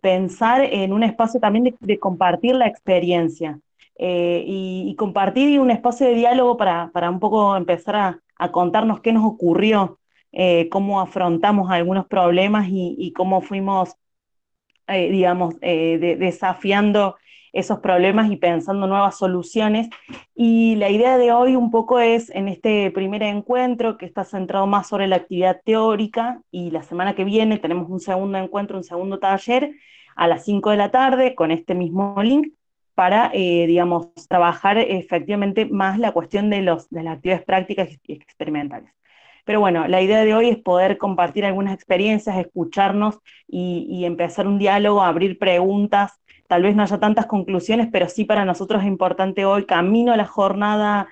pensar en un espacio también de compartir la experiencia y compartir un espacio de diálogo para un poco empezar a contarnos qué nos ocurrió, cómo afrontamos algunos problemas y cómo fuimos digamos, desafiando esos problemas y pensando nuevas soluciones. Y la idea de hoy un poco es, en este primer encuentro, que está centrado más sobre la actividad teórica, y la semana que viene tenemos un segundo encuentro, un segundo taller, a las 5 de la tarde, con este mismo link, para, digamos, trabajar efectivamente más la cuestión de las actividades prácticas y experimentales. Pero bueno, la idea de hoy es poder compartir algunas experiencias, escucharnos y empezar un diálogo, abrir preguntas. Tal vez no haya tantas conclusiones, pero sí para nosotros es importante hoy, camino a la jornada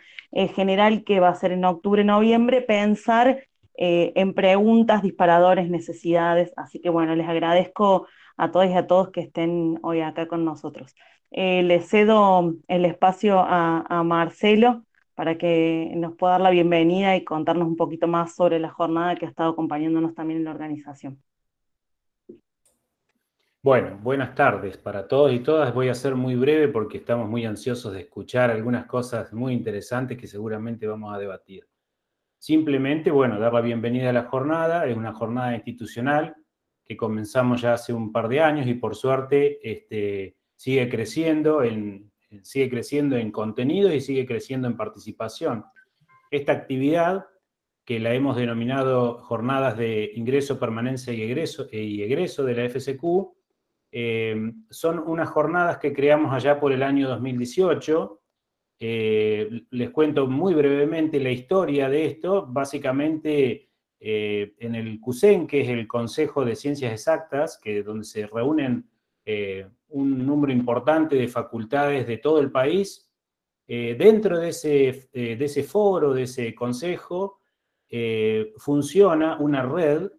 general que va a ser en octubre, noviembre, pensar en preguntas, disparadores, necesidades. Así que bueno, les agradezco a todos y a todos que estén hoy acá con nosotros. Les cedo el espacio a Marcelo para que nos pueda dar la bienvenida y contarnos un poquito más sobre la jornada que ha estado acompañándonos también en la organización. Bueno, buenas tardes para todos y todas. Voy a ser muy breve porque estamos muy ansiosos de escuchar algunas cosas muy interesantes que seguramente vamos a debatir. Simplemente, bueno, dar la bienvenida a la jornada. Es una jornada institucional que comenzamos ya hace un par de años y por suerte sigue creciendo en contenido y sigue creciendo en participación. Esta actividad, que la hemos denominado Jornadas de Ingreso, Permanencia y Egreso de la FCQ, son unas jornadas que creamos allá por el año 2018. Les cuento muy brevemente la historia de esto. Básicamente, en el CUSEN, que es el Consejo de Ciencias Exactas, donde se reúnen un número importante de facultades de todo el país, dentro de ese foro, de ese consejo, funciona una red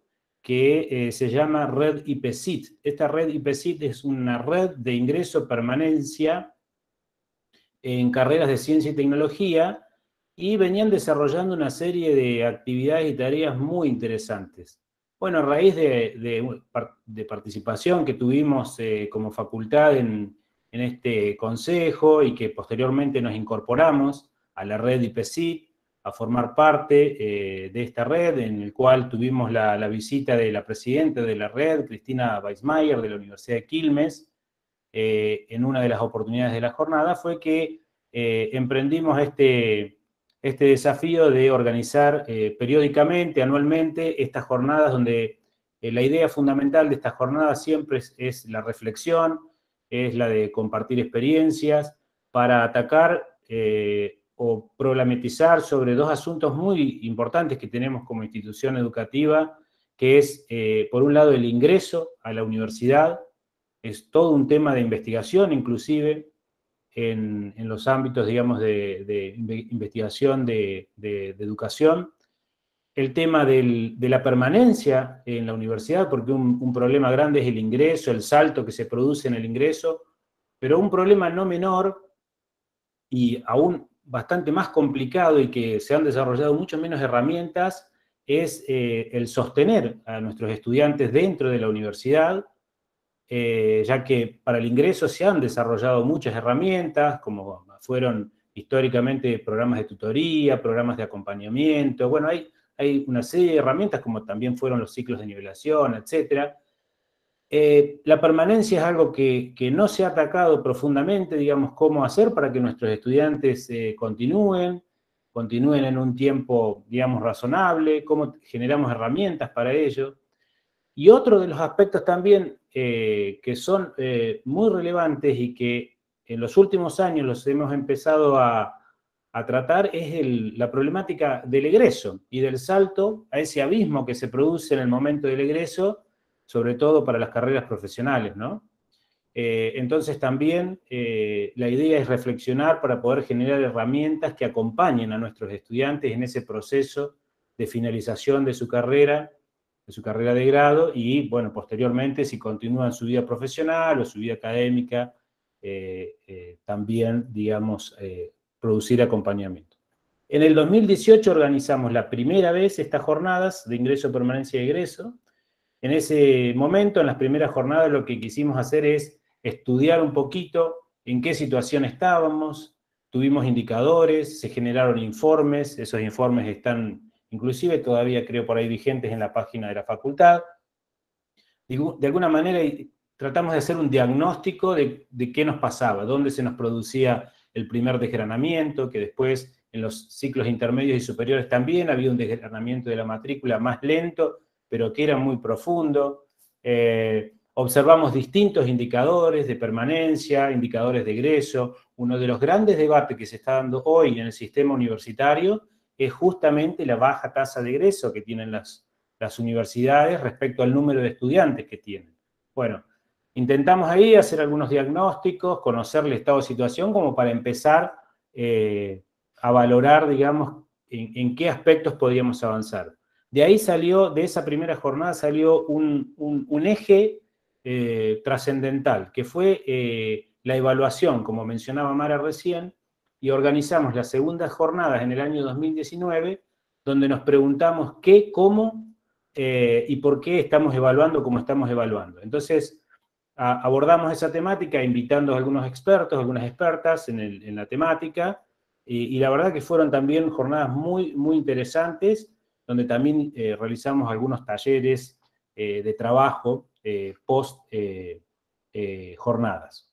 que se llama Red IPCIT. Esta red IPCIT es una red de ingreso permanencia en carreras de ciencia y tecnología y venían desarrollando una serie de actividades y tareas muy interesantes. Bueno, a raíz de participación que tuvimos como facultad en este consejo y que posteriormente nos incorporamos a la red IPCIT, a formar parte de esta red, en el cual tuvimos la visita de la presidenta de la red, Cristina Weissmayer, de la Universidad de Quilmes. En una de las oportunidades de la jornada, fue que emprendimos este desafío de organizar periódicamente, anualmente, estas jornadas donde la idea fundamental de estas jornadas siempre es la reflexión, es la de compartir experiencias para atacar o problematizar sobre dos asuntos muy importantes que tenemos como institución educativa, que es, por un lado, el ingreso a la universidad. Es todo un tema de investigación, inclusive en los ámbitos, digamos, de investigación de educación. El tema de la permanencia en la universidad, porque un problema grande es el ingreso, el salto que se produce en el ingreso, pero un problema no menor y aún bastante más complicado y que se han desarrollado mucho menos herramientas es el sostener a nuestros estudiantes dentro de la universidad, ya que para el ingreso se han desarrollado muchas herramientas, como fueron históricamente programas de tutoría, programas de acompañamiento. Bueno, hay una serie de herramientas, como también fueron los ciclos de nivelación, etc. La permanencia es algo que no se ha atacado profundamente, digamos, cómo hacer para que nuestros estudiantes continúen en un tiempo, digamos, razonable, cómo generamos herramientas para ello. Y otro de los aspectos también que son muy relevantes y que en los últimos años los hemos empezado a tratar es la problemática del egreso y del salto a ese abismo que se produce en el momento del egreso, sobre todo para las carreras profesionales, ¿no? Entonces también la idea es reflexionar para poder generar herramientas que acompañen a nuestros estudiantes en ese proceso de finalización de su carrera de grado y, bueno, posteriormente, si continúan su vida profesional o su vida académica, también, digamos, producir acompañamiento. En el 2018 organizamos la primera vez estas jornadas de ingreso, permanencia y egreso. En ese momento, en las primeras jornadas, lo que quisimos hacer es estudiar un poquito en qué situación estábamos, tuvimos indicadores, se generaron informes, esos informes están inclusive todavía creo por ahí vigentes en la página de la facultad. De alguna manera tratamos de hacer un diagnóstico de qué nos pasaba, dónde se nos producía el primer desgranamiento, que después en los ciclos intermedios y superiores también había un desgranamiento de la matrícula más lento, pero que era muy profundo. Observamos distintos indicadores de permanencia, indicadores de egreso. Uno de los grandes debates que se está dando hoy en el sistema universitario es justamente la baja tasa de egreso que tienen las universidades respecto al número de estudiantes que tienen. Bueno, intentamos ahí hacer algunos diagnósticos, conocer el estado de situación como para empezar a valorar, digamos, en qué aspectos podíamos avanzar. De ahí salió, de esa primera jornada salió un eje trascendental, que fue la evaluación, como mencionaba Mara recién, y organizamos las segundas jornadas en el año 2019, donde nos preguntamos qué, cómo y por qué estamos evaluando como estamos evaluando. Entonces, abordamos esa temática invitando a algunos expertos, algunas expertas en la temática, y la verdad que fueron también jornadas muy, muy interesantes, donde también realizamos algunos talleres de trabajo post jornadas.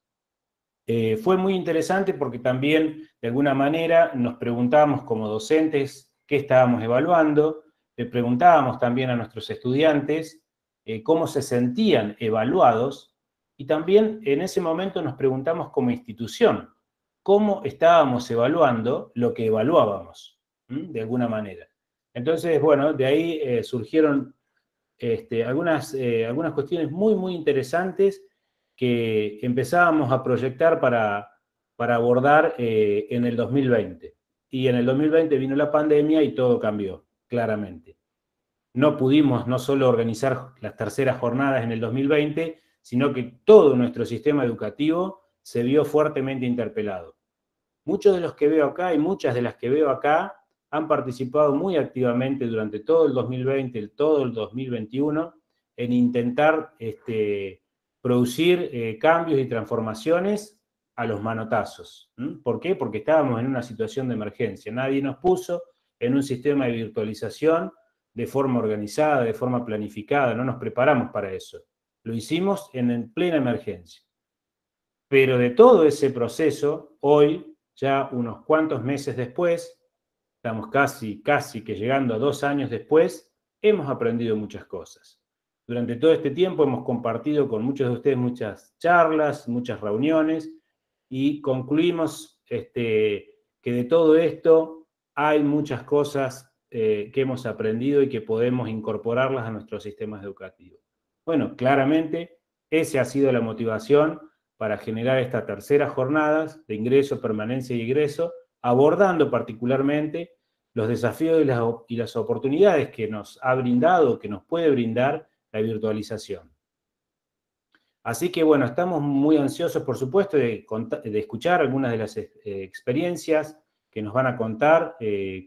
Fue muy interesante porque también, de alguna manera, nos preguntábamos como docentes qué estábamos evaluando, le preguntábamos también a nuestros estudiantes cómo se sentían evaluados, y también en ese momento nos preguntamos como institución cómo estábamos evaluando lo que evaluábamos, de alguna manera. Entonces, bueno, de ahí surgieron algunas cuestiones muy, muy interesantes que empezábamos a proyectar para abordar en el 2020. Y en el 2020 vino la pandemia y todo cambió, claramente. No pudimos no solo organizar las terceras jornadas en el 2020, sino que todo nuestro sistema educativo se vio fuertemente interpelado. Muchos de los que veo acá y muchas de las que veo acá han participado muy activamente durante todo el 2020, todo el 2021, en intentar producir cambios y transformaciones a los manotazos. ¿Por qué? Porque estábamos en una situación de emergencia. Nadie nos puso en un sistema de virtualización de forma organizada, de forma planificada. No nos preparamos para eso. Lo hicimos en plena emergencia. Pero de todo ese proceso, hoy, ya unos cuantos meses después, estamos casi que llegando a 2 años después, hemos aprendido muchas cosas. Durante todo este tiempo hemos compartido con muchos de ustedes muchas charlas, muchas reuniones, y concluimos que de todo esto hay muchas cosas que hemos aprendido y que podemos incorporarlas a nuestros sistemas educativos. Bueno, claramente esa ha sido la motivación para generar estas terceras jornadas de ingreso, permanencia y egreso, abordando particularmente los desafíos y las oportunidades que nos ha brindado, que nos puede brindar la virtualización. Así que bueno, estamos muy ansiosos, por supuesto, de escuchar algunas de las experiencias que nos van a contar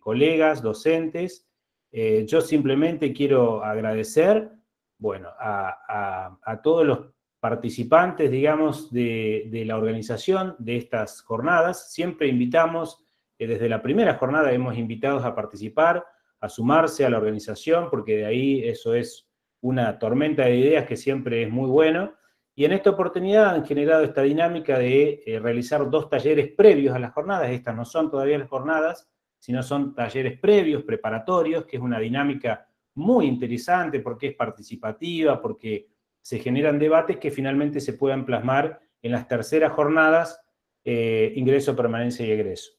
colegas, docentes. Yo simplemente quiero agradecer, bueno, a todos los participantes, digamos, de la organización de estas jornadas. Siempre invitamos, desde la primera jornada hemos invitado a participar, a sumarse a la organización, porque de ahí eso es una tormenta de ideas que siempre es muy bueno. Y en esta oportunidad han generado esta dinámica de realizar 2 talleres previos a las jornadas. Estas no son todavía las jornadas, sino son talleres previos, preparatorios, que es una dinámica muy interesante porque es participativa, porque se generan debates que finalmente se puedan plasmar en las terceras jornadas, ingreso, permanencia y egreso.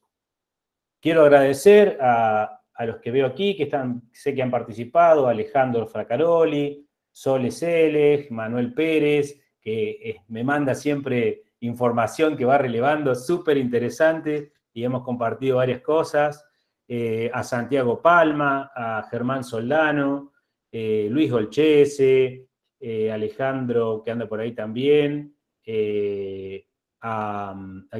Quiero agradecer a los que veo aquí, que sé que han participado: Alejandro Fracaroli, Sole Seleg, Manuel Pérez, que me manda siempre información que va relevando, súper interesante, y hemos compartido varias cosas, a Santiago Palma, a Germán Soldano, Luis Golchese, Alejandro, que anda por ahí también, a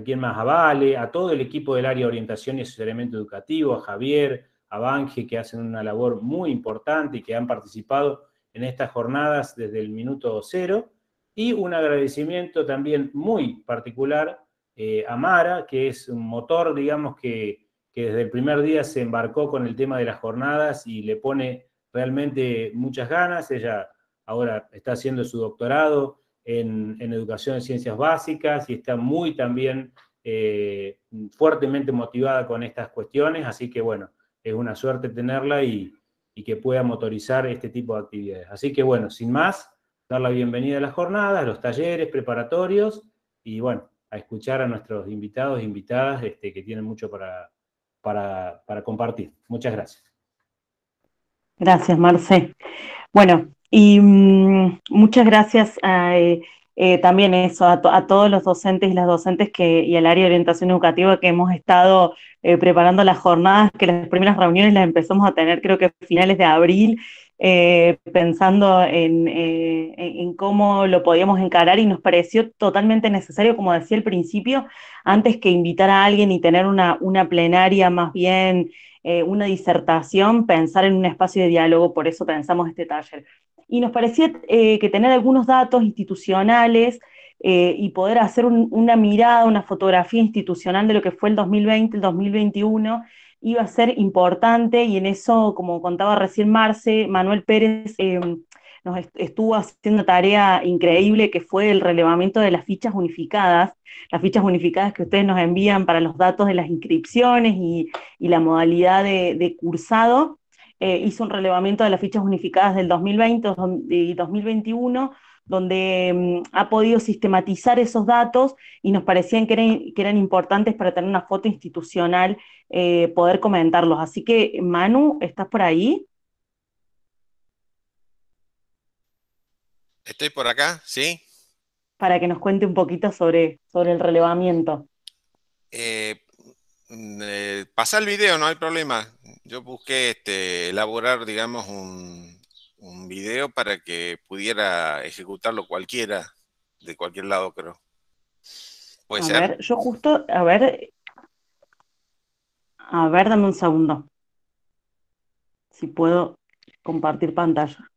quién más, a Vale, a todo el equipo del área de orientación y asesoramiento educativo, a Javier, a Banje, que hacen una labor muy importante y que han participado en estas jornadas desde el minuto cero, y un agradecimiento también muy particular a Mara, que es un motor, digamos, que desde el primer día se embarcó con el tema de las jornadas y le pone realmente muchas ganas. Ella ahora está haciendo su doctorado en educación en ciencias básicas y está muy también fuertemente motivada con estas cuestiones, así que bueno, es una suerte tenerla y que pueda motorizar este tipo de actividades. Así que bueno, sin más, dar la bienvenida a las jornadas, a los talleres preparatorios y bueno, a escuchar a nuestros invitados e invitadas que tienen mucho para compartir. Muchas gracias. Gracias, Marce. Bueno, y muchas gracias también eso, a todos los docentes y las docentes y al área de orientación educativa que hemos estado preparando las jornadas, que las primeras reuniones las empezamos a tener creo que a finales de abril, pensando en cómo lo podíamos encarar y nos pareció totalmente necesario, como decía al principio, antes que invitar a alguien y tener una plenaria más bien una disertación, pensar en un espacio de diálogo, por eso pensamos este taller. Y nos parecía que tener algunos datos institucionales y poder hacer una mirada, una fotografía institucional de lo que fue el 2020, el 2021, iba a ser importante y en eso, como contaba recién Marce, Manuel Pérez nos estuvo haciendo una tarea increíble que fue el relevamiento de las fichas unificadas que ustedes nos envían para los datos de las inscripciones y la modalidad de cursado, hizo un relevamiento de las fichas unificadas del 2020 y 2021, donde ha podido sistematizar esos datos y nos parecían que eran importantes para tener una foto institucional, poder comentarlos. Así que, Manu, ¿estás por ahí? Estoy por acá, ¿sí? Para que nos cuente un poquito sobre el relevamiento. Eh, Pasá el video, no hay problema. Yo busqué elaborar, digamos, un video para que pudiera ejecutarlo cualquiera, de cualquier lado, creo. ¿Puede A ser? ver, yo justo, a ver, dame un segundo, si puedo compartir pantalla.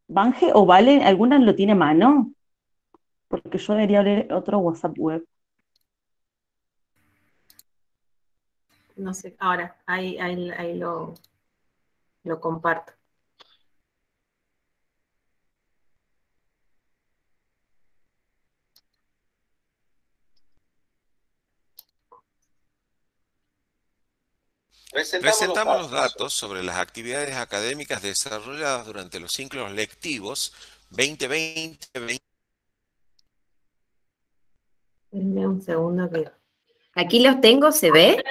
¿Banje o Vale, alguna lo tiene a mano? Porque yo debería abrir otro WhatsApp web. No sé, ahora, ahí lo comparto. Presentamos los datos sobre las actividades académicas desarrolladas durante los ciclos lectivos 2020-2021. Denme un segundo que... Aquí los tengo, ¿se ve?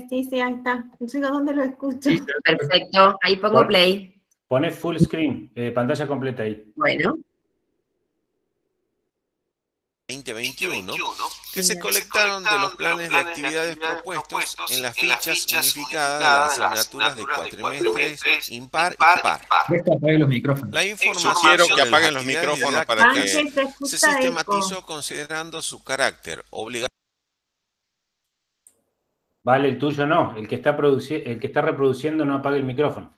Sí, sí, ahí está. No sé dónde lo escucho. Sí, Perfecto, ahí pongo play. Poné full screen, pantalla completa ahí. Bueno. 2021, que se colectaron de los planes de actividades propuestos en las fichas unificadas de las asignaturas de cuatrimestres impar y par. Apaguen los micrófonos. La información quiero que apaguen los micrófonos para que se sistematizó considerando su carácter obligatorio. Vale, el tuyo no, el que está reproduciendo no apague el micrófono.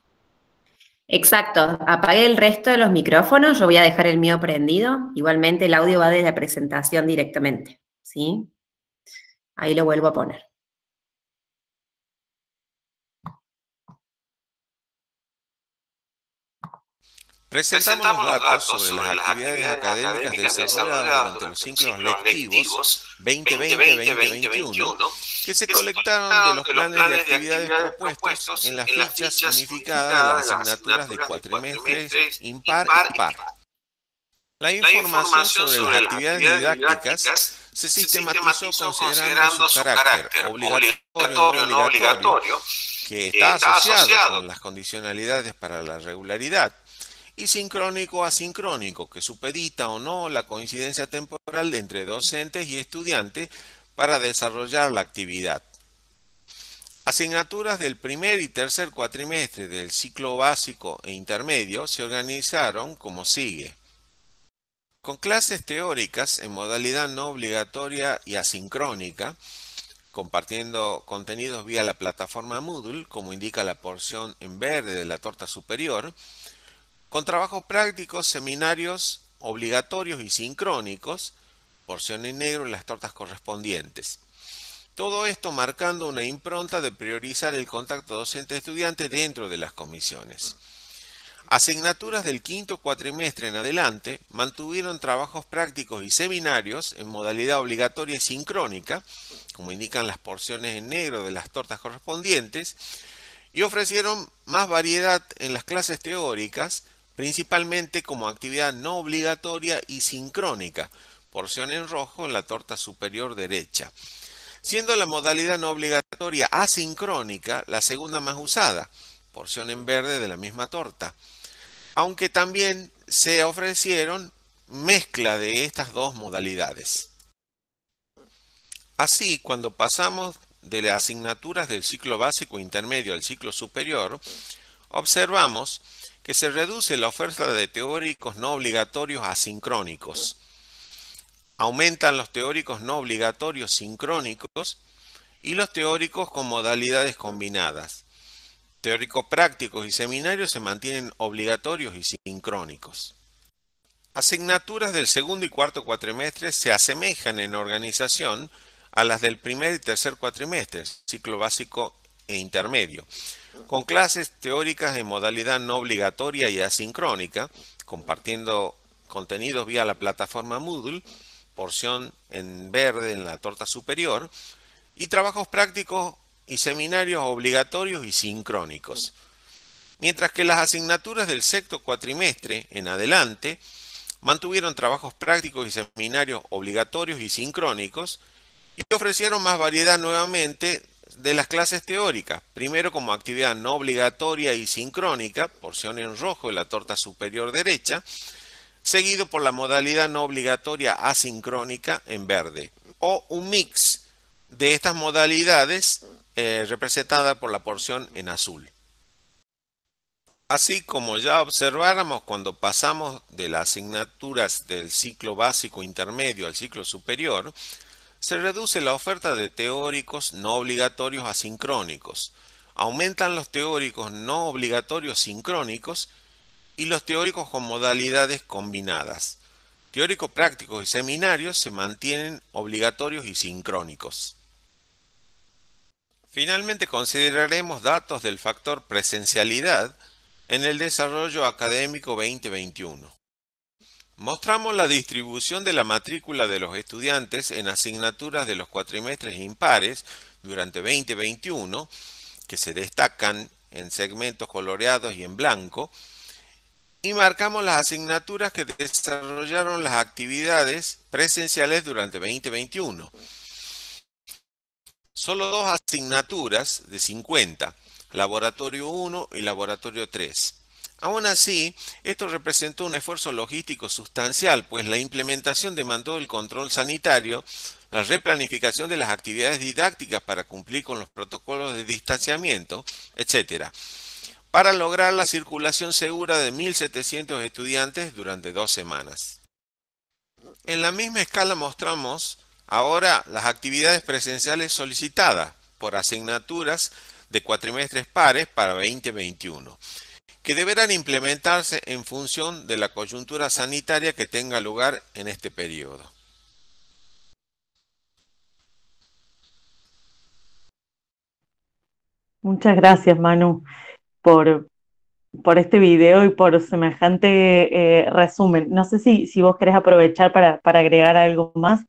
Exacto, apagué el resto de los micrófonos, yo voy a dejar el mío prendido. Igualmente el audio va de la presentación directamente, ¿sí? Ahí lo vuelvo a poner. Presentamos los datos sobre las actividades académicas desarrolladas durante los ciclos lectivos 2020-2021 que se colectaron de los planes de actividades propuestos en las fichas unificadas de las asignaturas de cuatrimestres impar y par. La información sobre las actividades didácticas se sistematizó considerando su carácter obligatorio o no obligatorio, que está asociado con las condicionalidades para la regularidad, y sincrónico o asincrónico, que supedita o no la coincidencia temporal entre docentes y estudiantes para desarrollar la actividad. Asignaturas del primer y tercer cuatrimestre del ciclo básico e intermedio se organizaron como sigue. Con clases teóricas en modalidad no obligatoria y asincrónica, compartiendo contenidos vía la plataforma Moodle, como indica la porción en verde de la torta superior, con trabajos prácticos, seminarios obligatorios y sincrónicos, porción en negro en las tortas correspondientes. Todo esto marcando una impronta de priorizar el contacto docente-estudiante dentro de las comisiones. Asignaturas del quinto cuatrimestre en adelante mantuvieron trabajos prácticos y seminarios en modalidad obligatoria y sincrónica, como indican las porciones en negro de las tortas correspondientes, y ofrecieron más variedad en las clases teóricas, principalmente como actividad no obligatoria y sincrónica, porción en rojo en la torta superior derecha, siendo la modalidad no obligatoria asincrónica la segunda más usada, porción en verde de la misma torta, aunque también se ofrecieron mezcla de estas dos modalidades. Así, cuando pasamos de las asignaturas del ciclo básico intermedio al ciclo superior, observamos que se reduce la oferta de teóricos no obligatorios asincrónicos. Aumentan los teóricos no obligatorios sincrónicos y los teóricos con modalidades combinadas. Teóricos prácticos y seminarios se mantienen obligatorios y sincrónicos. Asignaturas del segundo y cuarto cuatrimestre se asemejan en organización a las del primer y tercer cuatrimestre, ciclo básico e intermedio, con clases teóricas en modalidad no obligatoria y asincrónica, compartiendo contenidos vía la plataforma Moodle, porción en verde en la torta superior, y trabajos prácticos y seminarios obligatorios y sincrónicos. Mientras que las asignaturas del sexto cuatrimestre en adelante mantuvieron trabajos prácticos y seminarios obligatorios y sincrónicos y ofrecieron más variedad nuevamente de las clases teóricas, primero como actividad no obligatoria y sincrónica, porción en rojo en la torta superior derecha, seguido por la modalidad no obligatoria asincrónica en verde, o un mix de estas modalidades representada por la porción en azul. Así como ya observáramos cuando pasamos de las asignaturas del ciclo básico intermedio al ciclo superior, se reduce la oferta de teóricos no obligatorios asincrónicos, aumentan los teóricos no obligatorios sincrónicos y los teóricos con modalidades combinadas. Teóricos prácticos y seminarios se mantienen obligatorios y sincrónicos. Finalmente consideraremos datos del factor presencialidad en el desarrollo académico 2021. Mostramos la distribución de la matrícula de los estudiantes en asignaturas de los cuatrimestres impares durante 2021, que se destacan en segmentos coloreados y en blanco, y marcamos las asignaturas que desarrollaron las actividades presenciales durante 2021. Solo dos asignaturas de 50, Laboratorio 1 y Laboratorio 3. Aún así, esto representó un esfuerzo logístico sustancial, pues la implementación demandó el control sanitario, la replanificación de las actividades didácticas para cumplir con los protocolos de distanciamiento, etc., para lograr la circulación segura de 1.700 estudiantes durante 2 semanas. En la misma escala mostramos ahora las actividades presenciales solicitadas por asignaturas de cuatrimestres pares para 2021, que deberán implementarse en función de la coyuntura sanitaria que tenga lugar en este periodo. Muchas gracias, Manu, por este video y por semejante resumen. No sé si vos querés aprovechar para agregar algo más.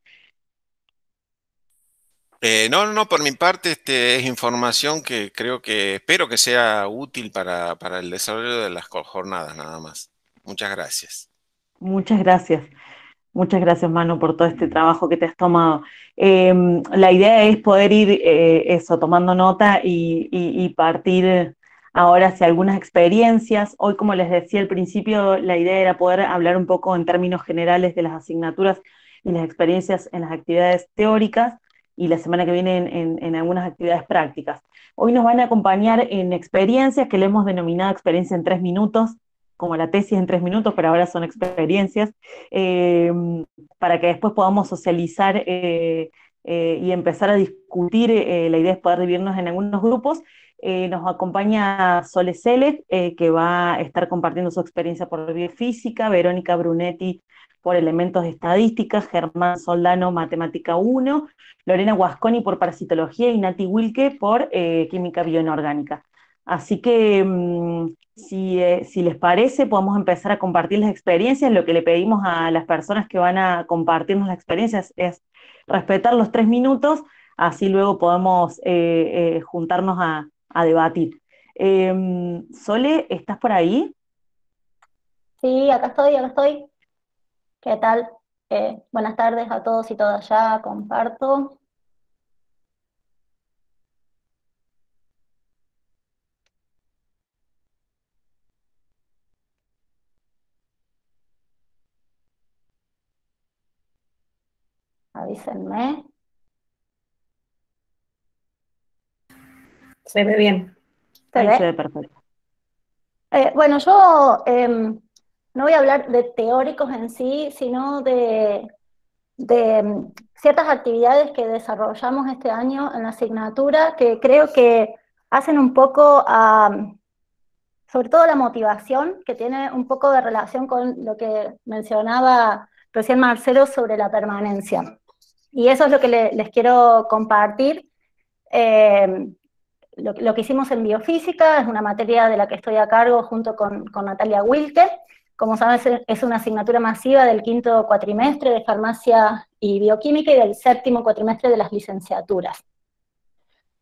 No, por mi parte es información que espero que sea útil para el desarrollo de las jornadas nada más. Muchas gracias. Muchas gracias. Muchas gracias, Manu, por todo este trabajo que te has tomado. La idea es poder ir tomando nota y partir ahora hacia algunas experiencias. Hoy, como les decía al principio, la idea era poder hablar un poco en términos generales de las asignaturas y las experiencias en las actividades teóricas y la semana que viene en algunas actividades prácticas. Hoy nos van a acompañar en experiencias que le hemos denominado experiencia en 3 minutos, como la tesis en 3 minutos, pero ahora son experiencias, para que después podamos socializar y empezar a discutir. La idea es poder dividirnos en algunos grupos. Nos acompaña Sole Selec, que va a estar compartiendo su experiencia por biofísica, Verónica Brunetti por elementos de estadística, Germán Soldano, matemática 1, Lorena Guasconi por parasitología y Nati Wilke por química bioinorgánica. Así que si les parece, podemos empezar a compartir las experiencias. Lo que le pedimos a las personas que van a compartirnos las experiencias es respetar los 3 minutos, así luego podemos juntarnos a debatir. Sole, ¿estás por ahí? Sí, acá estoy, acá estoy. ¿Qué tal? Buenas tardes a todos y todas, ya comparto. Avísenme. Se ve bien. ¿Se Ahí ve? se ve perfecto. Bueno, yo no voy a hablar de teóricos en sí, sino de ciertas actividades que desarrollamos este año en la asignatura que creo que hacen un poco sobre todo la motivación, que tiene un poco de relación con lo que mencionaba recién Marcelo sobre la permanencia. Y eso es lo que les quiero compartir. Lo que hicimos en biofísica es una materia de la que estoy a cargo junto con Natalia Wilke. Como saben, es una asignatura masiva del 5º cuatrimestre de farmacia y bioquímica y del 7º cuatrimestre de las licenciaturas.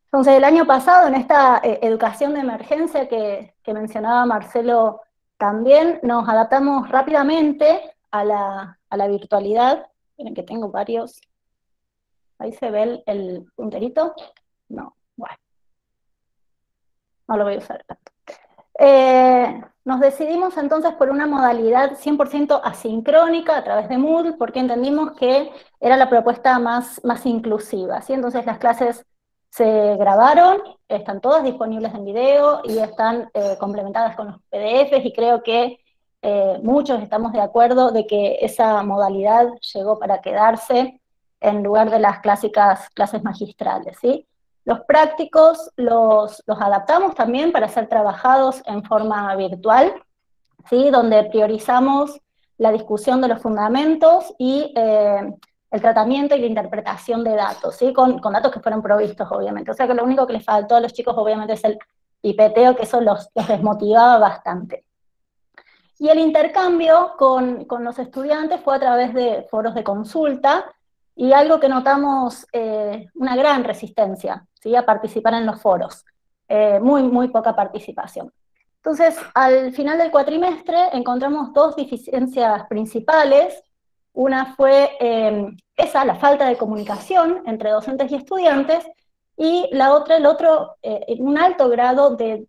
Entonces, el año pasado, en esta educación de emergencia que mencionaba Marcelo también, nos adaptamos rápidamente a la virtualidad. Miren que tengo varios. Ahí se ve el punterito. No, bueno. No lo voy a usar tanto. Nos decidimos entonces por una modalidad 100% asincrónica a través de Moodle, porque entendimos que era la propuesta más inclusiva, ¿sí? Entonces las clases se grabaron, están todas disponibles en video y están complementadas con los PDFs, y creo que muchos estamos de acuerdo de que esa modalidad llegó para quedarse en lugar de las clásicas clases magistrales, ¿sí? Los prácticos los adaptamos también para ser trabajados en forma virtual, ¿sí? Donde priorizamos la discusión de los fundamentos y el tratamiento y la interpretación de datos, ¿sí? Con datos que fueron provistos, obviamente. O sea que lo único que les faltó a los chicos, obviamente, es el pipeteo, que eso los desmotivaba bastante. Y el intercambio con los estudiantes fue a través de foros de consulta, y algo que notamos, una gran resistencia, ¿sí? A participar en los foros, muy poca participación. Entonces, al final del cuatrimestre encontramos 2 deficiencias principales. Una fue la falta de comunicación entre docentes y estudiantes, y la otra, un alto grado de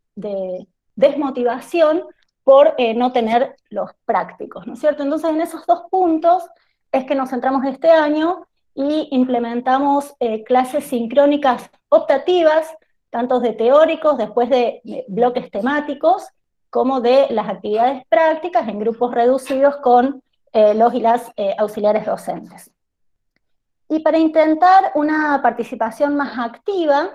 desmotivación por no tener los prácticos, ¿no es cierto? Entonces, en esos 2 puntos es que nos centramos este año y implementamos clases sincrónicas optativas, tanto de teóricos, después de bloques temáticos, como de las actividades prácticas en grupos reducidos con los y las auxiliares docentes. Y para intentar una participación más activa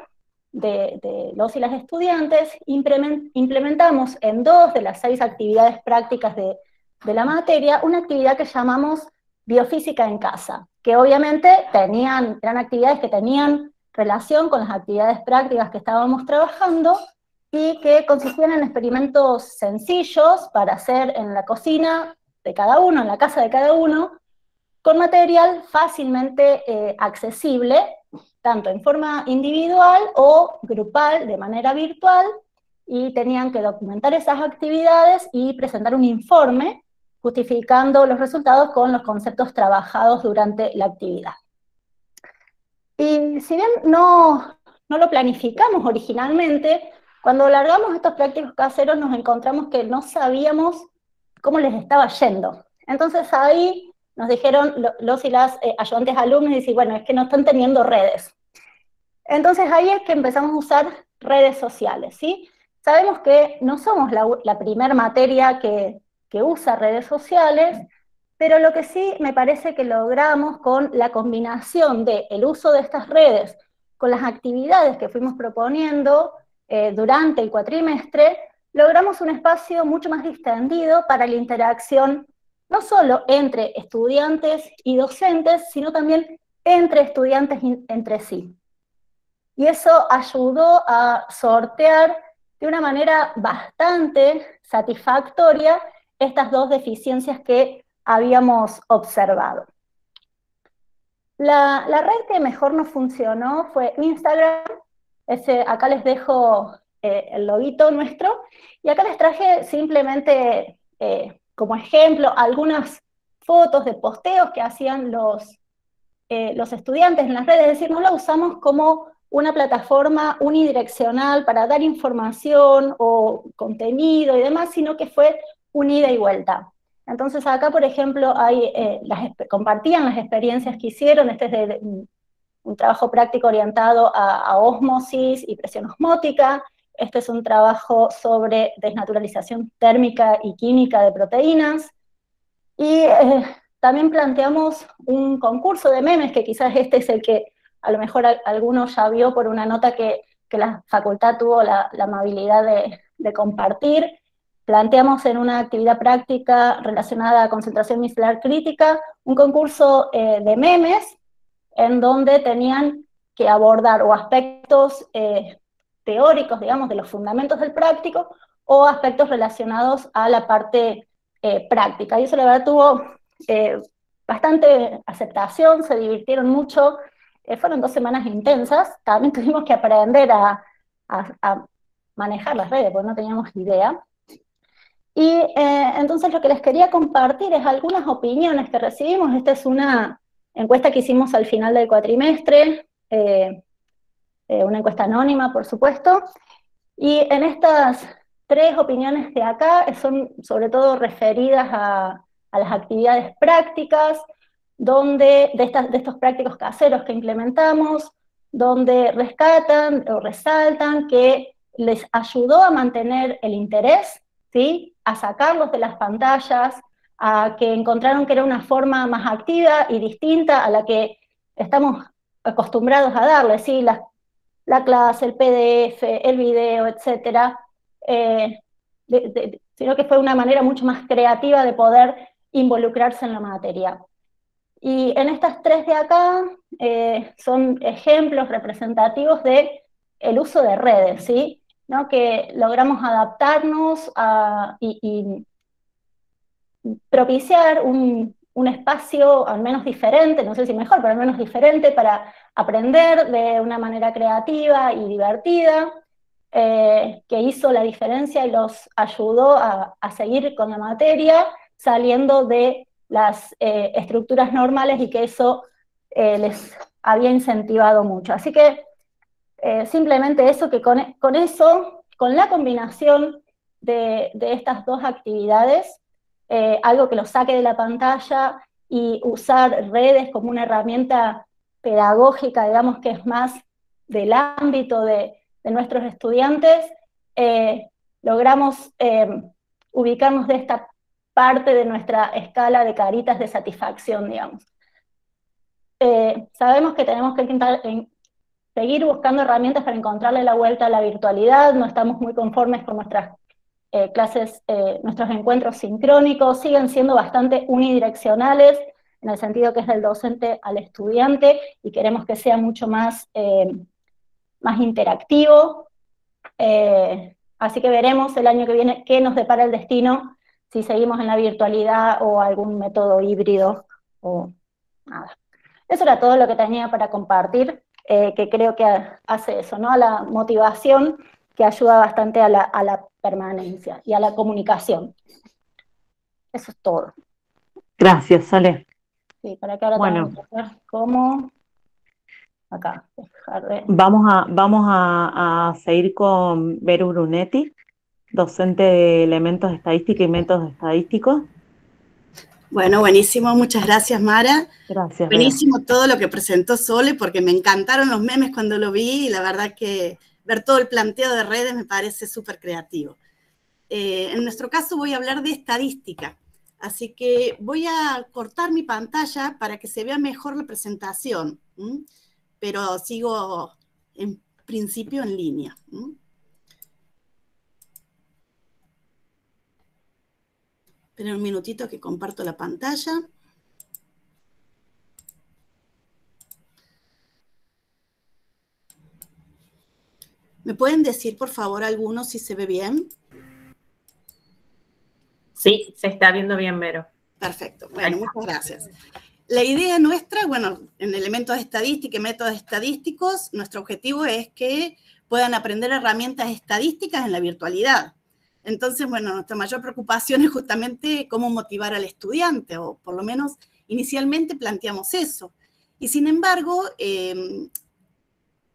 de los y las estudiantes, implementamos en 2 de las 6 actividades prácticas de la materia una actividad que llamamos biofísica en casa, que obviamente eran actividades que tenían relación con las actividades prácticas que estábamos trabajando, y que consistían en experimentos sencillos para hacer en la cocina de cada uno, en la casa de cada uno, con material fácilmente accesible, tanto en forma individual o grupal, de manera virtual, y tenían que documentar esas actividades y presentar un informe justificando los resultados con los conceptos trabajados durante la actividad. Y si bien no lo planificamos originalmente, cuando largamos estos prácticos caseros nos encontramos que no sabíamos cómo les estaba yendo. Entonces ahí nos dijeron los y las ayudantes alumnos, y decir, bueno, es que no están teniendo redes. Entonces ahí es que empezamos a usar redes sociales, ¿sí? Sabemos que no somos la primera materia que usa redes sociales, pero lo que sí me parece que logramos con la combinación del uso de estas redes con las actividades que fuimos proponiendo durante el cuatrimestre, logramos un espacio mucho más distendido para la interacción, no solo entre estudiantes y docentes, sino también entre estudiantes entre sí. Y eso ayudó a sortear de una manera bastante satisfactoria estas dos deficiencias que habíamos observado. La red que mejor nos funcionó fue Instagram. Acá les dejo el loguito nuestro, y acá les traje simplemente como ejemplo algunas fotos de posteos que hacían los estudiantes en las redes. Es decir, no la usamos como una plataforma unidireccional para dar información o contenido y demás, sino que fue un ida y vuelta. Entonces acá, por ejemplo, compartían las experiencias que hicieron. Este es un trabajo práctico orientado a ósmosis y presión osmótica. Este es un trabajo sobre desnaturalización térmica y química de proteínas. Y también planteamos un concurso de memes, que quizás este es el que a lo mejor alguno ya vio por una nota que la facultad tuvo la amabilidad de compartir. Planteamos en una actividad práctica relacionada a concentración micelar crítica un concurso de memes en donde tenían que abordar o aspectos teóricos, digamos, de los fundamentos del práctico, o aspectos relacionados a la parte práctica. Y eso la verdad tuvo bastante aceptación, se divirtieron mucho, fueron 2 semanas intensas. También tuvimos que aprender a manejar las redes, porque no teníamos idea. Y entonces lo que les quería compartir es algunas opiniones que recibimos. Esta es una encuesta que hicimos al final del cuatrimestre, una encuesta anónima, por supuesto, y en estas 3 opiniones de acá son sobre todo referidas a las actividades prácticas, donde de estos prácticos caseros que implementamos, donde rescatan o resaltan que les ayudó a mantener el interés, ¿sí?, a sacarlos de las pantallas, a que encontraron que era una forma más activa y distinta a la que estamos acostumbrados a darle, ¿sí?, la clase, el PDF, el video, etcétera, sino que fue una manera mucho más creativa de poder involucrarse en la materia. Y en estas 3 de acá son ejemplos representativos del uso de redes, ¿sí?, ¿no?, que logramos adaptarnos y propiciar un espacio al menos diferente, no sé si mejor, pero al menos diferente, para aprender de una manera creativa y divertida, que hizo la diferencia y los ayudó a seguir con la materia, saliendo de las estructuras normales, y que eso les había incentivado mucho. Así que simplemente eso, que con eso, con la combinación de estas 2 actividades, algo que los saque de la pantalla y usar redes como una herramienta pedagógica, digamos, que es más del ámbito de nuestros estudiantes, logramos ubicarnos de esta parte de nuestra escala de caritas de satisfacción, digamos. Sabemos que tenemos que intentar seguir buscando herramientas para encontrarle la vuelta a la virtualidad. No estamos muy conformes con nuestras clases, nuestros encuentros sincrónicos siguen siendo bastante unidireccionales, en el sentido que es del docente al estudiante, y queremos que sea mucho más interactivo. Así que veremos el año que viene qué nos depara el destino, si seguimos en la virtualidad o algún método híbrido o nada. Eso era todo lo que tenía para compartir, que creo que hace eso, ¿no?, a la motivación, que ayuda bastante a la permanencia y a la comunicación. Eso es todo. Gracias, Sale. Sí, para que ahora Bueno, tenemos que hacer como acá. vamos a seguir con Vero Brunetti, docente de elementos de estadística y métodos estadísticos. Bueno, buenísimo, muchas gracias, Mara. Gracias. Buenísimo todo lo que presentó Sole, porque me encantaron los memes cuando lo vi, y la verdad que ver todo el planteo de redes me parece súper creativo. En nuestro caso voy a hablar de estadística. Así que voy a cortar mi pantalla para que se vea mejor la presentación, pero sigo en principio en línea. Esperen un minutito que comparto la pantalla. ¿Me pueden decir, por favor, algunos si se ve bien? Sí, se está viendo bien, Vero. Perfecto. Bueno, muchas gracias. La idea nuestra, bueno, en elementos de estadística y métodos estadísticos, nuestro objetivo es que puedan aprender herramientas estadísticas en la virtualidad. Entonces, bueno, nuestra mayor preocupación es justamente cómo motivar al estudiante, o por lo menos inicialmente planteamos eso. Y sin embargo,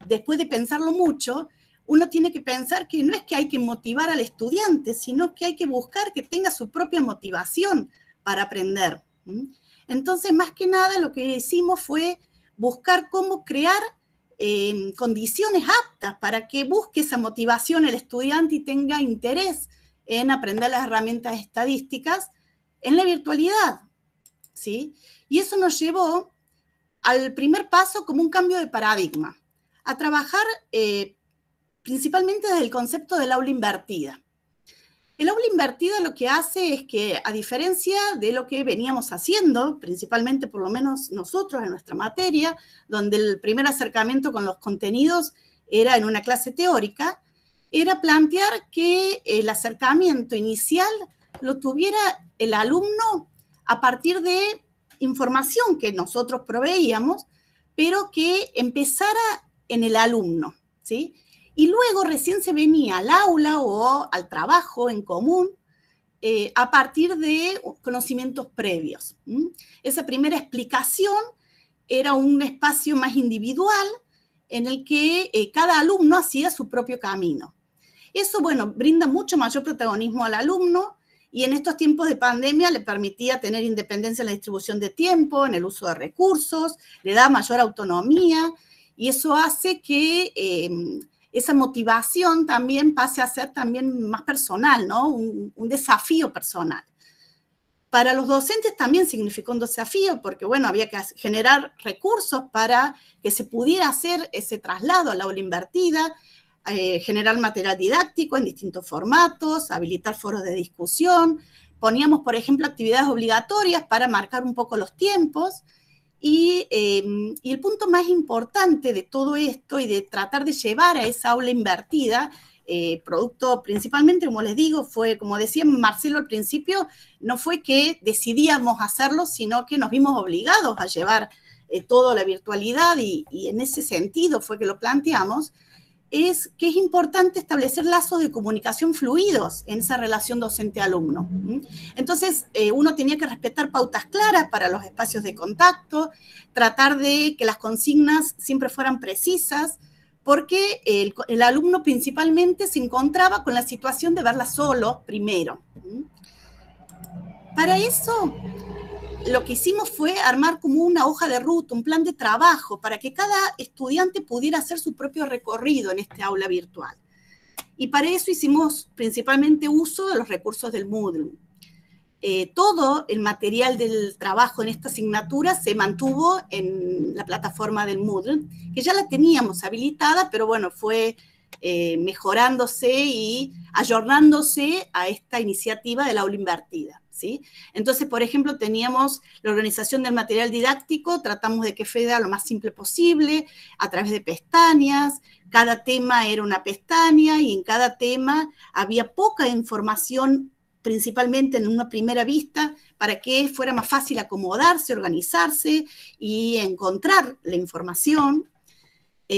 después de pensarlo mucho, uno tiene que pensar que no es que hay que motivar al estudiante, sino que hay que buscar que tenga su propia motivación para aprender. Entonces, más que nada, lo que hicimos fue buscar cómo crear condiciones aptas para que busque esa motivación el estudiante y tenga interés en aprender las herramientas estadísticas en la virtualidad, ¿sí? Y eso nos llevó al primer paso como un cambio de paradigma, a trabajar principalmente desde el concepto del aula invertida. El aula invertida lo que hace es que, a diferencia de lo que veníamos haciendo, principalmente por lo menos nosotros en nuestra materia, donde el primer acercamiento con los contenidos era en una clase teórica, era plantear que el acercamiento inicial lo tuviera el alumno a partir de información que nosotros proveíamos, pero que empezara en el alumno, ¿sí? Y luego recién se venía al aula o al trabajo en común a partir de conocimientos previos. Esa primera explicación era un espacio más individual en el que cada alumno hacía su propio camino. Eso, bueno, brinda mucho mayor protagonismo al alumno y en estos tiempos de pandemia le permitía tener independencia en la distribución de tiempo, en el uso de recursos, le da mayor autonomía y eso hace que esa motivación también pase a ser también más personal, ¿no? Un desafío personal. Para los docentes también significó un desafío porque, bueno, había que generar recursos para que se pudiera hacer ese traslado al aula invertida, generar material didáctico en distintos formatos, habilitar foros de discusión. Poníamos, por ejemplo, actividades obligatorias para marcar un poco los tiempos. Y el punto más importante de todo esto y de tratar de llevar a esa aula invertida, producto principalmente, como les digo, fue, como decía Marcelo al principio, no fue que decidíamos hacerlo, sino que nos vimos obligados a llevar todo a la virtualidad y en ese sentido fue que lo planteamos, es que es importante establecer lazos de comunicación fluidos en esa relación docente-alumno. Entonces, uno tenía que respetar pautas claras para los espacios de contacto, tratar de que las consignas siempre fueran precisas, porque el alumno principalmente se encontraba con la situación de verla solo primero. Para eso, lo que hicimos fue armar como una hoja de ruta, un plan de trabajo, para que cada estudiante pudiera hacer su propio recorrido en este aula virtual. Y para eso hicimos principalmente uso de los recursos del Moodle. Todo el material del trabajo en esta asignatura se mantuvo en la plataforma del Moodle, que ya la teníamos habilitada, pero bueno, fue mejorándose y ayornándose a esta iniciativa del aula invertida. ¿Sí? Entonces, por ejemplo, teníamos la organización del material didáctico, tratamos de que fuera lo más simple posible, a través de pestañas, cada tema era una pestaña y en cada tema había poca información, principalmente en una primera vista, para que fuera más fácil acomodarse, organizarse y encontrar la información.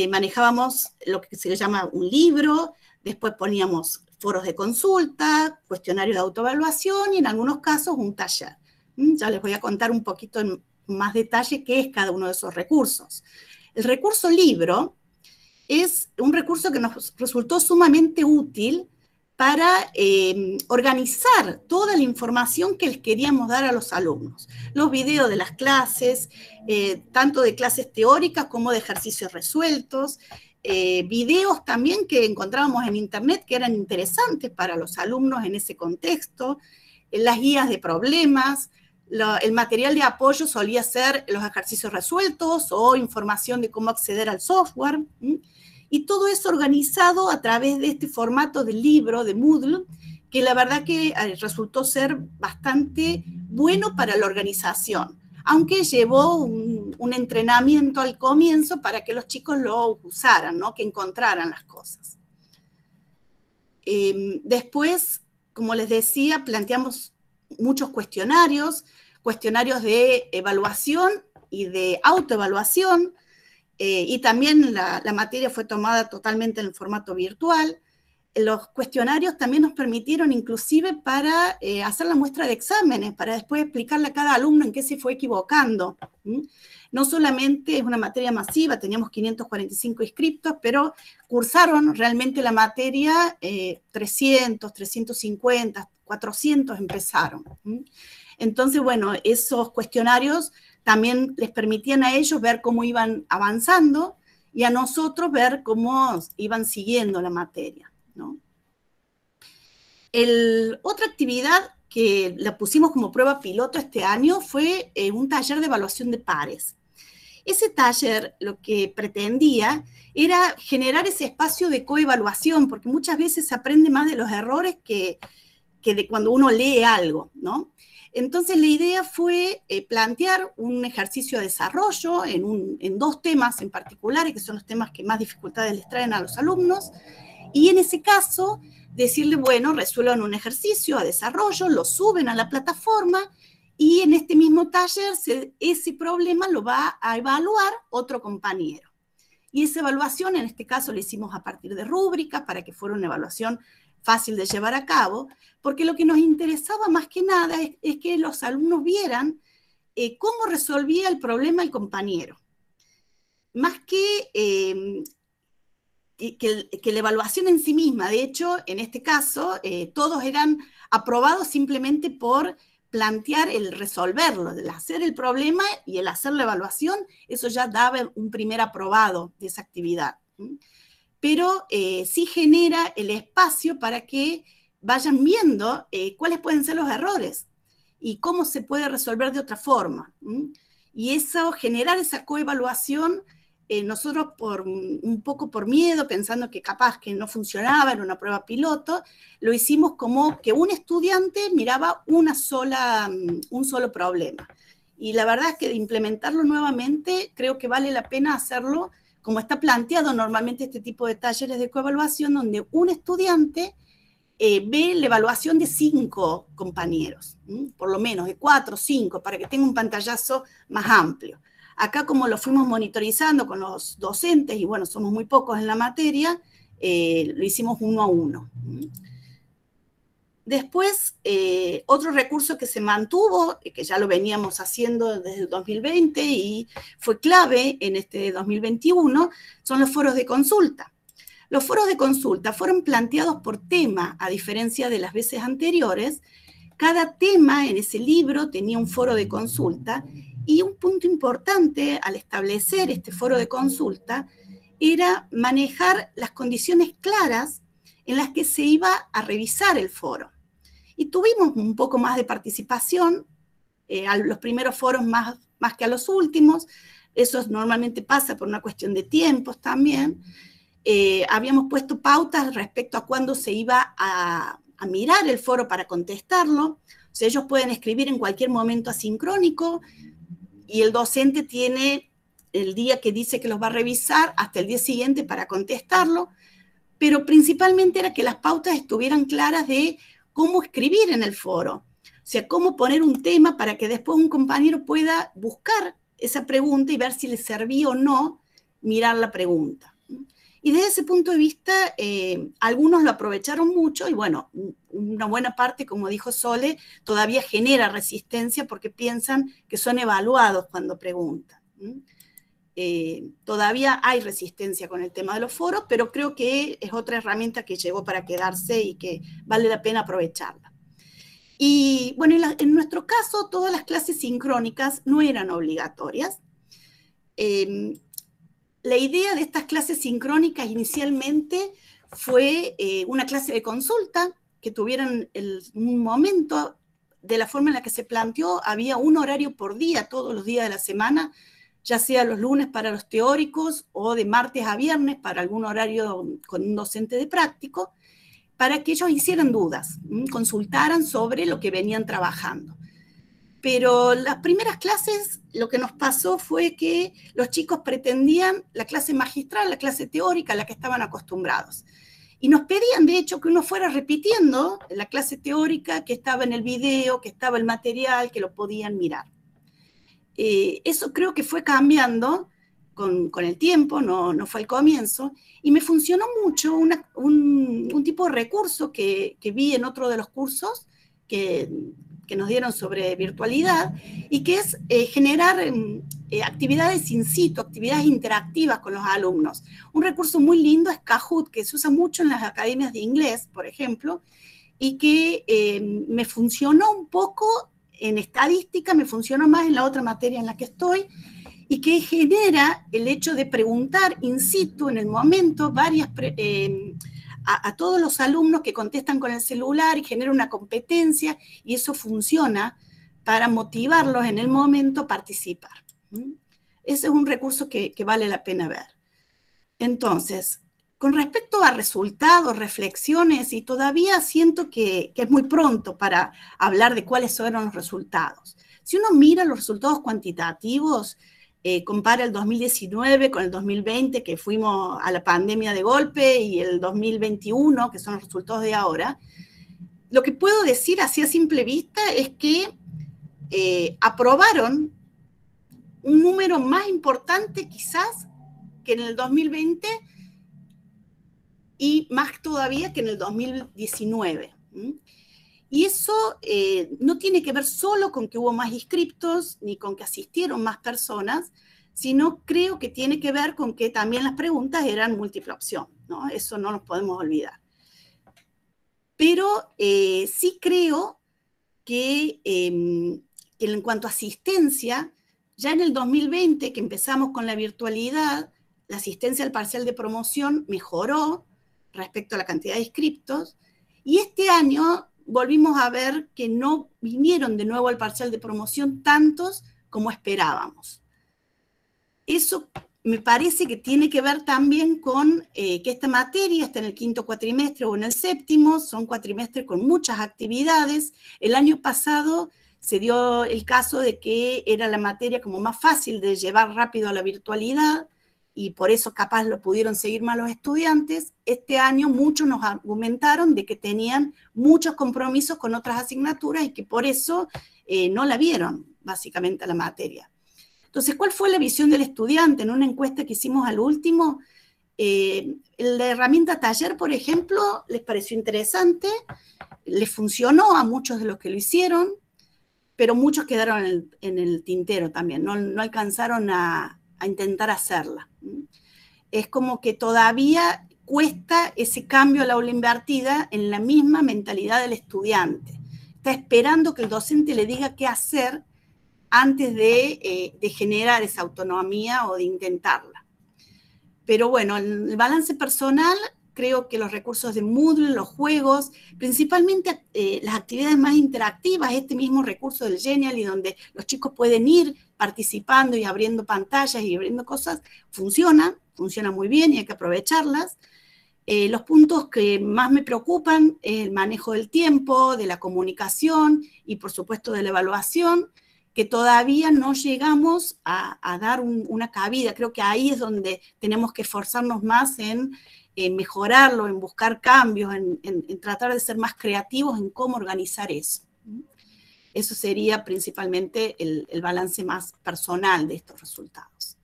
Manejábamos lo que se le llama un libro, después poníamos foros de consulta, cuestionario de autoevaluación y en algunos casos un taller. Ya les voy a contar un poquito en más detalle qué es cada uno de esos recursos. El recurso libro es un recurso que nos resultó sumamente útil para organizar toda la información que les queríamos dar a los alumnos. Los videos de las clases, tanto de clases teóricas como de ejercicios resueltos, videos también que encontrábamos en internet que eran interesantes para los alumnos en ese contexto, las guías de problemas, el material de apoyo solía ser los ejercicios resueltos o información de cómo acceder al software, y todo eso organizado a través de este formato de libro, de Moodle, que la verdad que resultó ser bastante bueno para la organización, aunque llevó un entrenamiento al comienzo para que los chicos lo usaran, ¿no? Que encontraran las cosas. Después, como les decía, planteamos muchos cuestionarios de evaluación y de autoevaluación, y también la materia fue tomada totalmente en el formato virtual. Los cuestionarios también nos permitieron inclusive para hacer la muestra de exámenes, para después explicarle a cada alumno en qué se fue equivocando. No solamente es una materia masiva, teníamos 545 inscriptos, pero cursaron realmente la materia 300, 350, 400 empezaron. Entonces, bueno, esos cuestionarios también les permitían a ellos ver cómo iban avanzando y a nosotros ver cómo iban siguiendo la materia, ¿no? Otra actividad que la pusimos como prueba piloto este año fue un taller de evaluación de pares. Ese taller lo que pretendía era generar ese espacio de coevaluación, porque muchas veces se aprende más de los errores que de cuando uno lee algo, ¿no? Entonces la idea fue plantear un ejercicio de desarrollo en dos temas en particular, que son los temas que más dificultades les traen a los alumnos, y en ese caso decirle, bueno, resuelvan un ejercicio a desarrollo, lo suben a la plataforma, y en este mismo taller ese problema lo va a evaluar otro compañero. Y esa evaluación, en este caso, la hicimos a partir de rúbricas para que fuera una evaluación fácil de llevar a cabo, porque lo que nos interesaba más que nada es que los alumnos vieran cómo resolvía el problema el compañero. Más que la evaluación en sí misma. De hecho, en este caso, todos eran aprobados simplemente por plantear el resolverlo, el hacer el problema y el hacer la evaluación, eso ya daba un primer aprobado de esa actividad. Pero sí genera el espacio para que vayan viendo cuáles pueden ser los errores y cómo se puede resolver de otra forma. Y eso, generar esa coevaluación, nosotros un poco por miedo, pensando que capaz que no funcionaba, era una prueba piloto, lo hicimos como que un estudiante miraba un solo problema. Y la verdad es que de implementarlo nuevamente, creo que vale la pena hacerlo como está planteado normalmente este tipo de talleres de coevaluación, donde un estudiante ve la evaluación de 5 compañeros, por lo menos de 4 o 5, para que tenga un pantallazo más amplio. Acá, como lo fuimos monitorizando con los docentes, y bueno, somos muy pocos en la materia, lo hicimos 1 a 1. Después, otro recurso que se mantuvo, que ya lo veníamos haciendo desde el 2020 y fue clave en este 2021, son los foros de consulta. Los foros de consulta fueron planteados por tema, a diferencia de las veces anteriores. Cada tema en ese libro tenía un foro de consulta, y un punto importante al establecer este foro de consulta era manejar las condiciones claras en las que se iba a revisar el foro. Y tuvimos un poco más de participación, a los primeros foros más que a los últimos. Eso normalmente pasa por una cuestión de tiempos también. Habíamos puesto pautas respecto a cuándo se iba a mirar el foro para contestarlo. O sea, ellos pueden escribir en cualquier momento asincrónico, y el docente tiene el día que dice que los va a revisar hasta el día siguiente para contestarlo, pero principalmente era que las pautas estuvieran claras de cómo escribir en el foro, o sea, cómo poner un tema para que después un compañero pueda buscar esa pregunta y ver si le servía o no mirar la pregunta. Y desde ese punto de vista, algunos lo aprovecharon mucho, y bueno, una buena parte, como dijo Sole, todavía genera resistencia porque piensan que son evaluados cuando preguntan. Todavía hay resistencia con el tema de los foros, pero creo que es otra herramienta que llegó para quedarse y que vale la pena aprovecharla. Y bueno, en nuestro caso, todas las clases sincrónicas no eran obligatorias. La idea de estas clases sincrónicas inicialmente fue una clase de consulta, que tuvieran un momento de la forma en la que se planteó, había un horario por día, todos los días de la semana, ya sea los lunes para los teóricos o de martes a viernes para algún horario con un docente de práctico, para que ellos hicieran dudas, consultaran sobre lo que venían trabajando. Pero las primeras clases, lo que nos pasó fue que los chicos pretendían la clase magistral, la clase teórica a la que estaban acostumbrados. Y nos pedían, de hecho, que uno fuera repitiendo la clase teórica, que estaba en el video, que estaba el material, que lo podían mirar. Eso creo que fue cambiando con el tiempo, no fue al comienzo, y me funcionó mucho un tipo de recurso que vi en otro de los cursos que nos dieron sobre virtualidad, y que es generar actividades in situ, actividades interactivas con los alumnos. Un recurso muy lindo es Kahoot, que se usa mucho en las academias de inglés, por ejemplo, y que me funcionó un poco en estadística, me funcionó más en la otra materia en la que estoy, y que genera el hecho de preguntar in situ, en el momento, a todos los alumnos que contestan con el celular, y genera una competencia, y eso funciona para motivarlos en el momento a participar. Ese es un recurso que vale la pena ver. Entonces, con respecto a resultados, reflexiones, y todavía siento que es muy pronto para hablar de cuáles fueron los resultados. Si uno mira los resultados cuantitativos, compara el 2019 con el 2020, que fuimos a la pandemia de golpe, y el 2021, que son los resultados de ahora, lo que puedo decir así a simple vista es que aprobaron un número más importante quizás que en el 2020, y más todavía que en el 2019. Y eso no tiene que ver solo con que hubo más inscriptos, ni con que asistieron más personas, sino creo que tiene que ver con que también las preguntas eran múltiple opción, ¿no? Eso no nos podemos olvidar. Pero sí creo que en cuanto a asistencia, ya en el 2020, que empezamos con la virtualidad, la asistencia al parcial de promoción mejoró respecto a la cantidad de inscriptos, y este año volvimos a ver que no vinieron de nuevo al parcial de promoción tantos como esperábamos. Eso me parece que tiene que ver también con que esta materia está en el quinto cuatrimestre o en el séptimo, son cuatrimestres con muchas actividades. El año pasado se dio el caso de que era la materia como más fácil de llevar rápido a la virtualidad, y por eso capaz lo pudieron seguir más los estudiantes. Este año muchos nos argumentaron de que tenían muchos compromisos con otras asignaturas y que por eso no la vieron, básicamente, a la materia. Entonces, ¿cuál fue la visión del estudiante? En una encuesta que hicimos al último, la herramienta taller, por ejemplo, les pareció interesante, les funcionó a muchos de los que lo hicieron, pero muchos quedaron en el tintero también, no alcanzaron a intentar hacerla. Es como que todavía cuesta ese cambio a la aula invertida en la misma mentalidad del estudiante. Está esperando que el docente le diga qué hacer antes de generar esa autonomía o de intentarla. Pero bueno, en el balance personal, creo que los recursos de Moodle, los juegos, principalmente las actividades más interactivas, este mismo recurso del Genial, y donde los chicos pueden ir participando y abriendo pantallas y abriendo cosas, funciona muy bien y hay que aprovecharlas. Los puntos que más me preocupan es el manejo del tiempo, de la comunicación y por supuesto de la evaluación, que todavía no llegamos a dar una cabida. Creo que ahí es donde tenemos que esforzarnos más en mejorarlo, en buscar cambios, en tratar de ser más creativos en cómo organizar eso. Eso sería principalmente el balance más personal de estos resultados.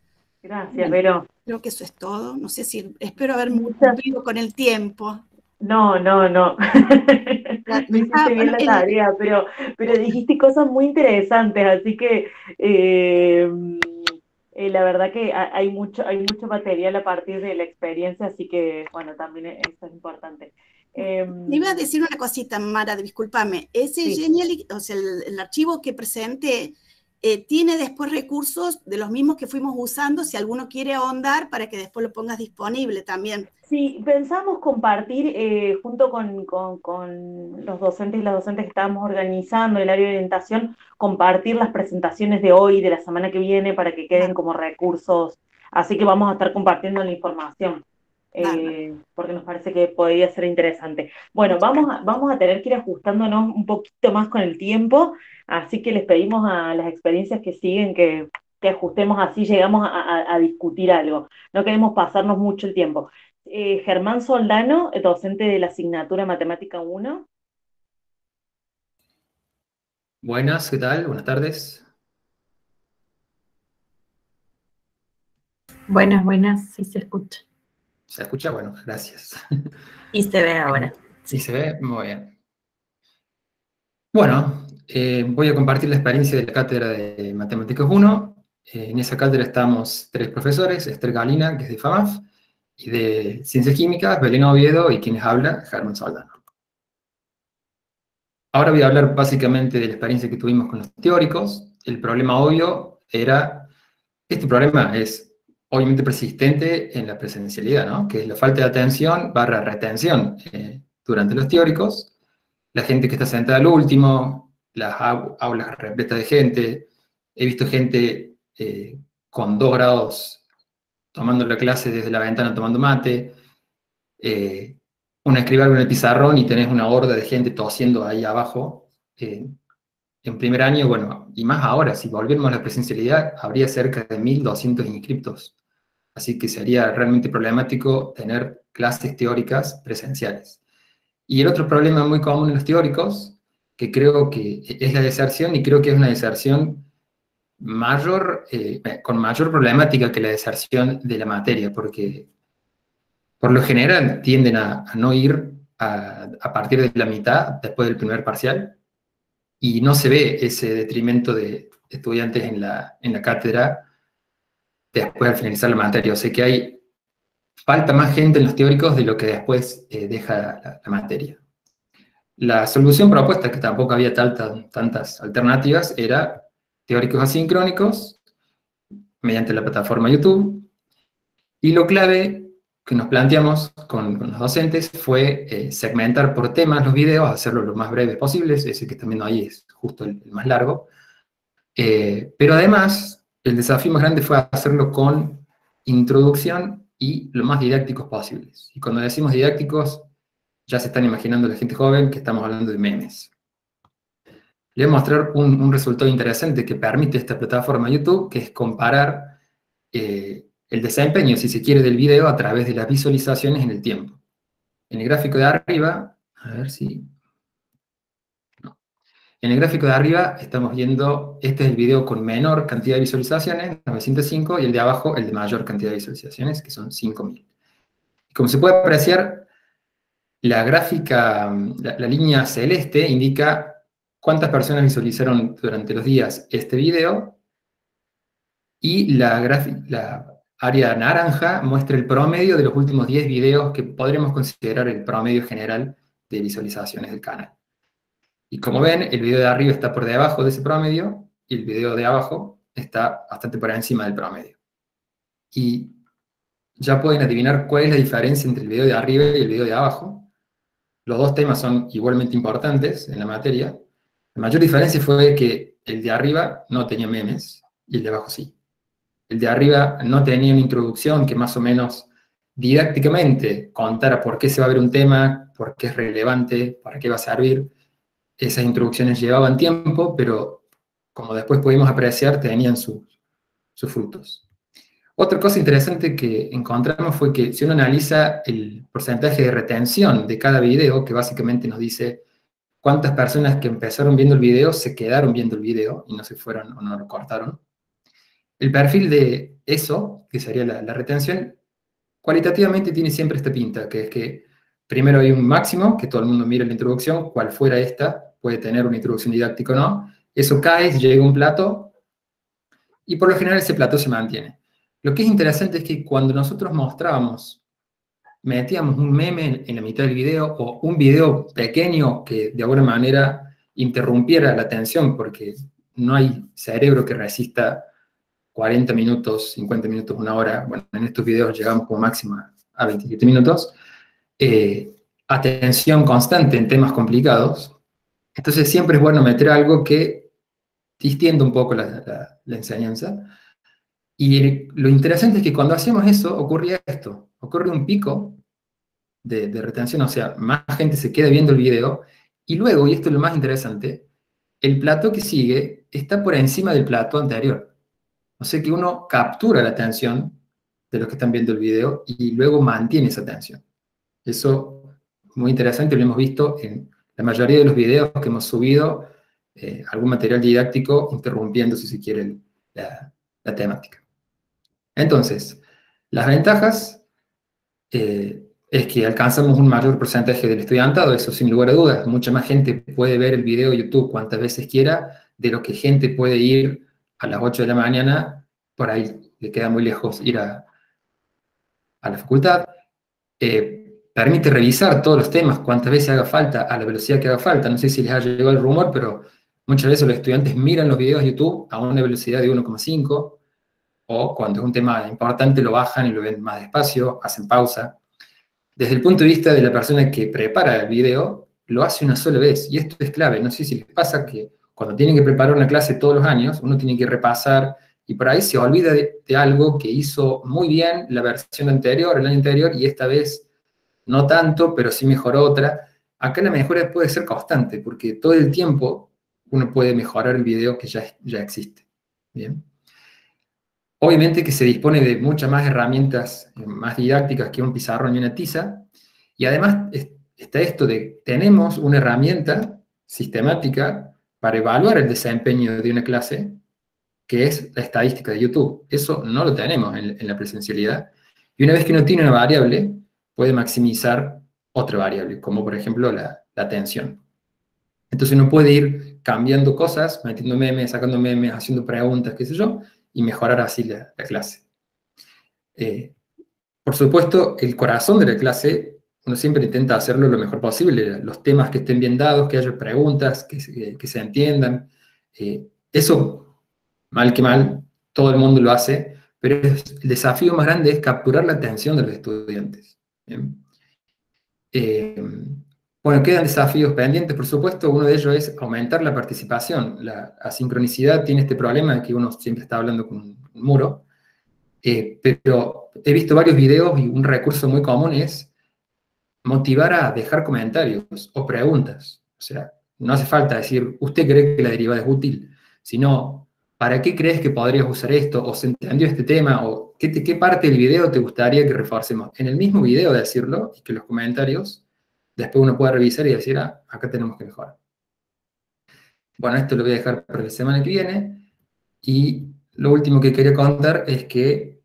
Gracias, Vero. Creo que eso es todo. No sé si, espero haberme cumplido con el tiempo. No. No hiciste bien la tarea, pero dijiste cosas muy interesantes, así que la verdad que hay mucho material a partir de la experiencia, así que, bueno, también eso es importante. Me iba a decir una cosita, Mara, discúlpame. Ese sí. Genial, o sea, el archivo que presenté, tiene después recursos de los mismos que fuimos usando, si alguno quiere ahondar, para que después lo pongas disponible también. Sí, pensamos compartir junto con los docentes y las docentes que estábamos organizando el área de orientación, compartir las presentaciones de hoy y de la semana que viene para que queden como recursos. Así que vamos a estar compartiendo la información, porque nos parece que podría ser interesante. Bueno, vamos a tener que ir ajustándonos un poquito más con el tiempo, así que les pedimos a las experiencias que siguen que ajustemos, así llegamos a discutir algo. No queremos pasarnos mucho el tiempo. Germán Soldano, docente de la asignatura Matemática 1. Buenas, ¿qué tal? Buenas tardes. Buenas, sí se escucha. ¿Se escucha? Bueno, gracias. Y se ve ahora. Sí, se ve, muy bien. Bueno, voy a compartir la experiencia de la cátedra de Matemáticas 1. En esa cátedra estamos 3 profesores, Esther Galina, que es de FAMAF, y de Ciencias Químicas, Belén Oviedo, y quienes habla, Germán Soldano. Ahora voy a hablar básicamente de la experiencia que tuvimos con los teóricos. El problema obvio era, este problema es obviamente persistente en la presencialidad, ¿no? Que es la falta de atención / retención durante los teóricos, la gente que está sentada al último, las aulas repletas de gente. He visto gente con 2 grados tomando la clase desde la ventana tomando mate, escribir algo en el pizarrón y tenés una horda de gente tosiendo ahí abajo. En primer año, bueno, y más ahora, si volviéramos a la presencialidad, habría cerca de 1.200 inscriptos. Así que sería realmente problemático tener clases teóricas presenciales. Y el otro problema muy común en los teóricos, que creo que es la deserción, y creo que es una deserción mayor, con mayor problemática que la deserción de la materia, porque por lo general tienden a no ir a partir de la mitad, después del primer parcial, y no se ve ese detrimento de estudiantes en la cátedra después al finalizar la materia. O sea que falta más gente en los teóricos de lo que después deja la materia. La solución propuesta, que tampoco había tantas alternativas, era teóricos asincrónicos mediante la plataforma YouTube, y lo clave que nos planteamos con los docentes fue segmentar por temas los videos, hacerlo lo más breves posibles, ese que están viendo ahí es justo el más largo, pero además el desafío más grande fue hacerlo con introducción y lo más didácticos posibles. Y cuando decimos didácticos, ya se están imaginando la gente joven que estamos hablando de memes. Les voy a mostrar un resultado interesante que permite esta plataforma YouTube, que es comparar el desempeño, si se quiere, del video a través de las visualizaciones en el tiempo. En el gráfico de arriba, a ver si... No. En el gráfico de arriba estamos viendo, este es el video con menor cantidad de visualizaciones, 905, y el de abajo, el de mayor cantidad de visualizaciones, que son 5.000. Y como se puede apreciar, la gráfica, la línea celeste indica cuántas personas visualizaron durante los días este video, y la área naranja muestra el promedio de los últimos 10 videos que podremos considerar el promedio general de visualizaciones del canal. Y como ven, el video de arriba está por debajo de ese promedio, y el video de abajo está bastante por encima del promedio. Y ya pueden adivinar cuál es la diferencia entre el video de arriba y el video de abajo. Los dos temas son igualmente importantes en la materia. La mayor diferencia fue que el de arriba no tenía memes, y el de abajo sí. El de arriba no tenía una introducción que más o menos didácticamente contara por qué se va a ver un tema, por qué es relevante, para qué va a servir. Esas introducciones llevaban tiempo, pero como después pudimos apreciar, tenían sus frutos. Otra cosa interesante que encontramos fue que si uno analiza el porcentaje de retención de cada video, que básicamente nos dice cuántas personas que empezaron viendo el video se quedaron viendo el video y no se fueron o no lo cortaron, el perfil de eso, que sería la retención, cualitativamente tiene siempre esta pinta, que es que primero hay un máximo, que todo el mundo mira la introducción, cual fuera esta, puede tener una introducción didáctica o no, eso cae, llega a un plato, y por lo general ese plato se mantiene. Lo que es interesante es que cuando nosotros metíamos un meme en la mitad del video, o un video pequeño que de alguna manera interrumpiera la atención, porque no hay cerebro que resista 40 minutos, 50 minutos, una hora. Bueno, en estos videos llegamos como máximo a 27 minutos. Atención constante en temas complicados. Entonces siempre es bueno meter algo que distienda un poco la enseñanza. Y lo interesante es que cuando hacemos eso, ocurría esto. Ocurre un pico de retención, o sea, más gente se queda viendo el video, y luego, y esto es lo más interesante, el plató que sigue está por encima del plató anterior. O sea que uno captura la atención de los que están viendo el video y luego mantiene esa atención. Eso es muy interesante, lo hemos visto en la mayoría de los videos que hemos subido, algún material didáctico interrumpiendo, si se quiere, la temática. Entonces, las ventajas es que alcanzamos un mayor porcentaje del estudiantado, eso sin lugar a dudas. Mucha más gente puede ver el video de YouTube cuantas veces quiera, de lo que gente puede ir a las 8 de la mañana, por ahí le queda muy lejos ir a la facultad. Permite revisar todos los temas cuantas veces haga falta, a la velocidad que haga falta. No sé si les ha llegado el rumor, pero muchas veces los estudiantes miran los videos de YouTube a una velocidad de 1,5, o cuando es un tema importante lo bajan y lo ven más despacio, hacen pausa. Desde el punto de vista de la persona que prepara el video, lo hace una sola vez, y esto es clave. No sé si les pasa que cuando tienen que preparar una clase todos los años, uno tiene que repasar, y por ahí se olvida de algo que hizo muy bien la versión anterior, el año anterior, y esta vez no tanto, pero sí mejoró otra. Acá la mejora puede ser constante, porque todo el tiempo uno puede mejorar el video que ya existe. Bien. Obviamente que se dispone de muchas más herramientas más didácticas que un pizarrón y una tiza, y además está esto de tenemos una herramienta sistemática para evaluar el desempeño de una clase, que es la estadística de YouTube. Eso no lo tenemos en la presencialidad, y una vez que uno tiene una variable, puede maximizar otra variable, como por ejemplo la atención. Entonces uno puede ir cambiando cosas, metiendo memes, sacando memes, haciendo preguntas, qué sé yo, y mejorar así la clase. Por supuesto, el corazón de la clase, uno siempre intenta hacerlo lo mejor posible, los temas que estén bien dados, que haya preguntas, que se entiendan. Eso, mal que mal, todo el mundo lo hace, pero el desafío más grande es capturar la atención de los estudiantes. ¿Bien? Bueno, quedan desafíos pendientes, por supuesto. Uno de ellos es aumentar la participación. La asincronicidad tiene este problema de que uno siempre está hablando con un muro, pero he visto varios videos y un recurso muy común es motivar a dejar comentarios o preguntas. O sea, no hace falta decir, ¿usted cree que la derivada es útil? Sino, ¿para qué crees que podrías usar esto? ¿O se entendió este tema? ¿O qué parte del video te gustaría que reforcemos? En el mismo video decirlo, y que los comentarios después uno puede revisar y decir, acá tenemos que mejorar. Bueno, esto lo voy a dejar para la semana que viene. Y lo último que quería contar es que,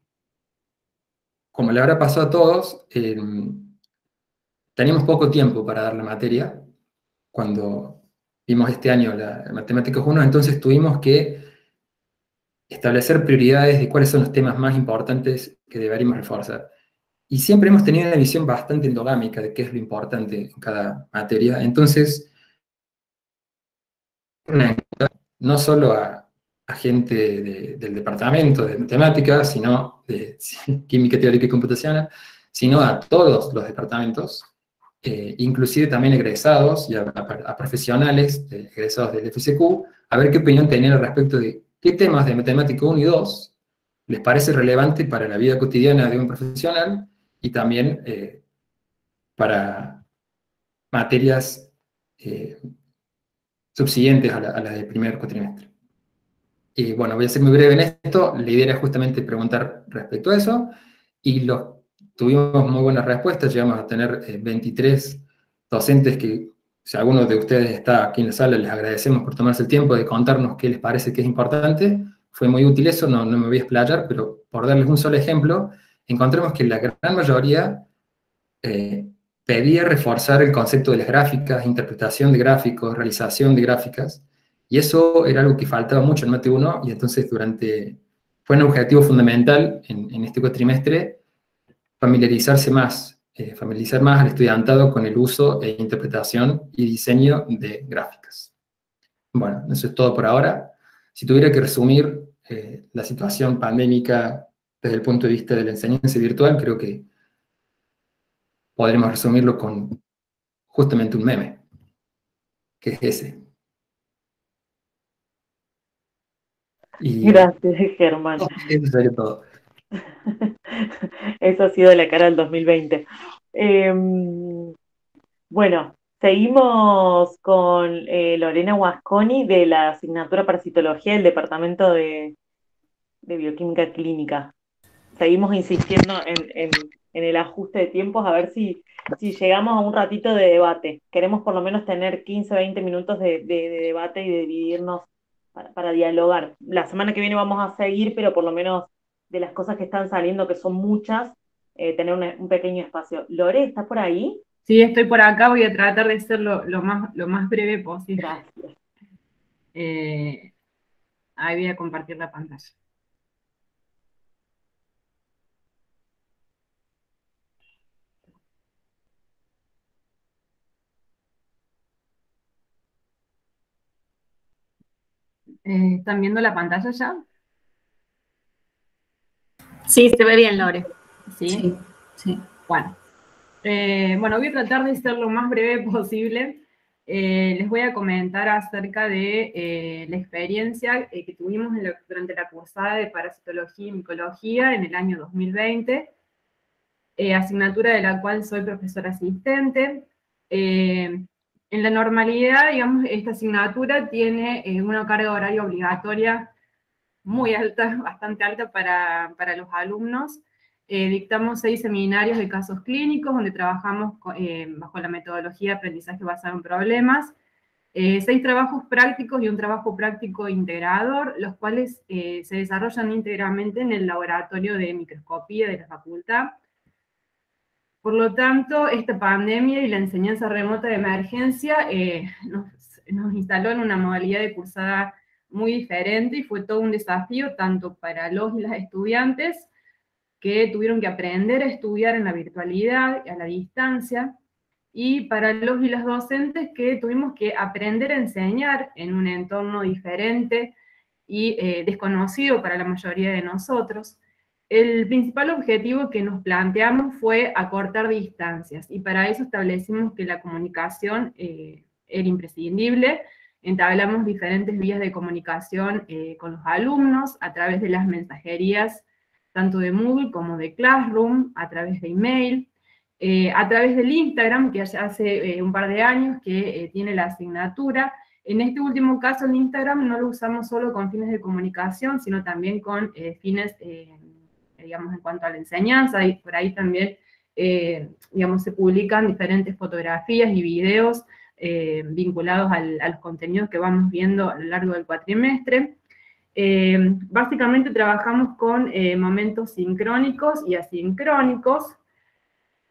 como le habrá pasado a todos, teníamos poco tiempo para dar la materia. Cuando vimos este año la Matemáticas 1, entonces tuvimos que establecer prioridades de cuáles son los temas más importantes que deberíamos reforzar. Y siempre hemos tenido una visión bastante endogámica de qué es lo importante en cada materia. Entonces, no solo a gente del departamento de matemáticas, sino de química teórica y computacional, sino a todos los departamentos, inclusive también egresados y a profesionales egresados del FCQ, a ver qué opinión tenían al respecto de qué temas de matemática 1 y 2 les parece relevante para la vida cotidiana de un profesional, y también para materias subsiguientes a las del primer cuatrimestre. Y bueno, voy a ser muy breve en esto. La idea era justamente preguntar respecto a eso, y tuvimos muy buenas respuestas. Llegamos a tener 23 docentes que, si alguno de ustedes está aquí en la sala, les agradecemos por tomarse el tiempo de contarnos qué les parece que es importante. Fue muy útil eso, no me voy a explayar, pero por darles un solo ejemplo, encontramos que la gran mayoría pedía reforzar el concepto de las gráficas, interpretación de gráficos, realización de gráficas, y eso era algo que faltaba mucho en Mate 1, y entonces fue un objetivo fundamental en este cuatrimestre, familiarizar más al estudiantado con el uso e interpretación y diseño de gráficas. Bueno, eso es todo por ahora. Si tuviera que resumir la situación pandémica desde el punto de vista de la enseñanza virtual, creo que podremos resumirlo con justamente un meme, que es ese. Y Gracias, Germán. eso sería todo. Eso ha sido la cara del 2020. Bueno, seguimos con Lorena Guasconi de la asignatura Parasitología del Departamento de Bioquímica Clínica. Seguimos insistiendo en el ajuste de tiempos, a ver si llegamos a un ratito de debate. Queremos por lo menos tener 15, 20 minutos de debate y de dividirnos para dialogar. La semana que viene vamos a seguir, pero por lo menos de las cosas que están saliendo, que son muchas, tener un pequeño espacio. Lore, ¿estás por ahí? Sí, estoy por acá, voy a tratar de ser lo más breve posible. Gracias. Ahí voy a compartir la pantalla. ¿Están viendo la pantalla ya? Sí, se ve bien, Lore. Sí. Bueno. Bueno, voy a tratar de ser lo más breve posible. Les voy a comentar acerca de la experiencia que tuvimos durante la cursada de Parasitología y Micología en el año 2020, asignatura de la cual soy profesora asistente. En la normalidad, digamos, esta asignatura tiene una carga horaria obligatoria muy alta, bastante alta para los alumnos. Dictamos 6 seminarios de casos clínicos, donde trabajamos bajo la metodología de aprendizaje basado en problemas, 6 trabajos prácticos y un trabajo práctico integrador, los cuales se desarrollan íntegramente en el laboratorio de microscopía de la facultad. Por lo tanto, esta pandemia y la enseñanza remota de emergencia nos instaló en una modalidad de cursada muy diferente y fue todo un desafío tanto para los y las estudiantes que tuvieron que aprender a estudiar en la virtualidad, a la distancia, y para los y las docentes que tuvimos que aprender a enseñar en un entorno diferente y desconocido para la mayoría de nosotros. El principal objetivo que nos planteamos fue acortar distancias, y para eso establecimos que la comunicación era imprescindible. Entablamos diferentes vías de comunicación con los alumnos a través de las mensajerías, tanto de Moodle como de Classroom, a través de email, a través del Instagram, que hace un par de años que tiene la asignatura. En este último caso, el Instagram no lo usamos solo con fines de comunicación, sino también con fines, digamos, en cuanto a la enseñanza, y por ahí también, digamos, se publican diferentes fotografías y videos vinculados a los contenidos que vamos viendo a lo largo del cuatrimestre. Básicamente trabajamos con momentos sincrónicos y asincrónicos.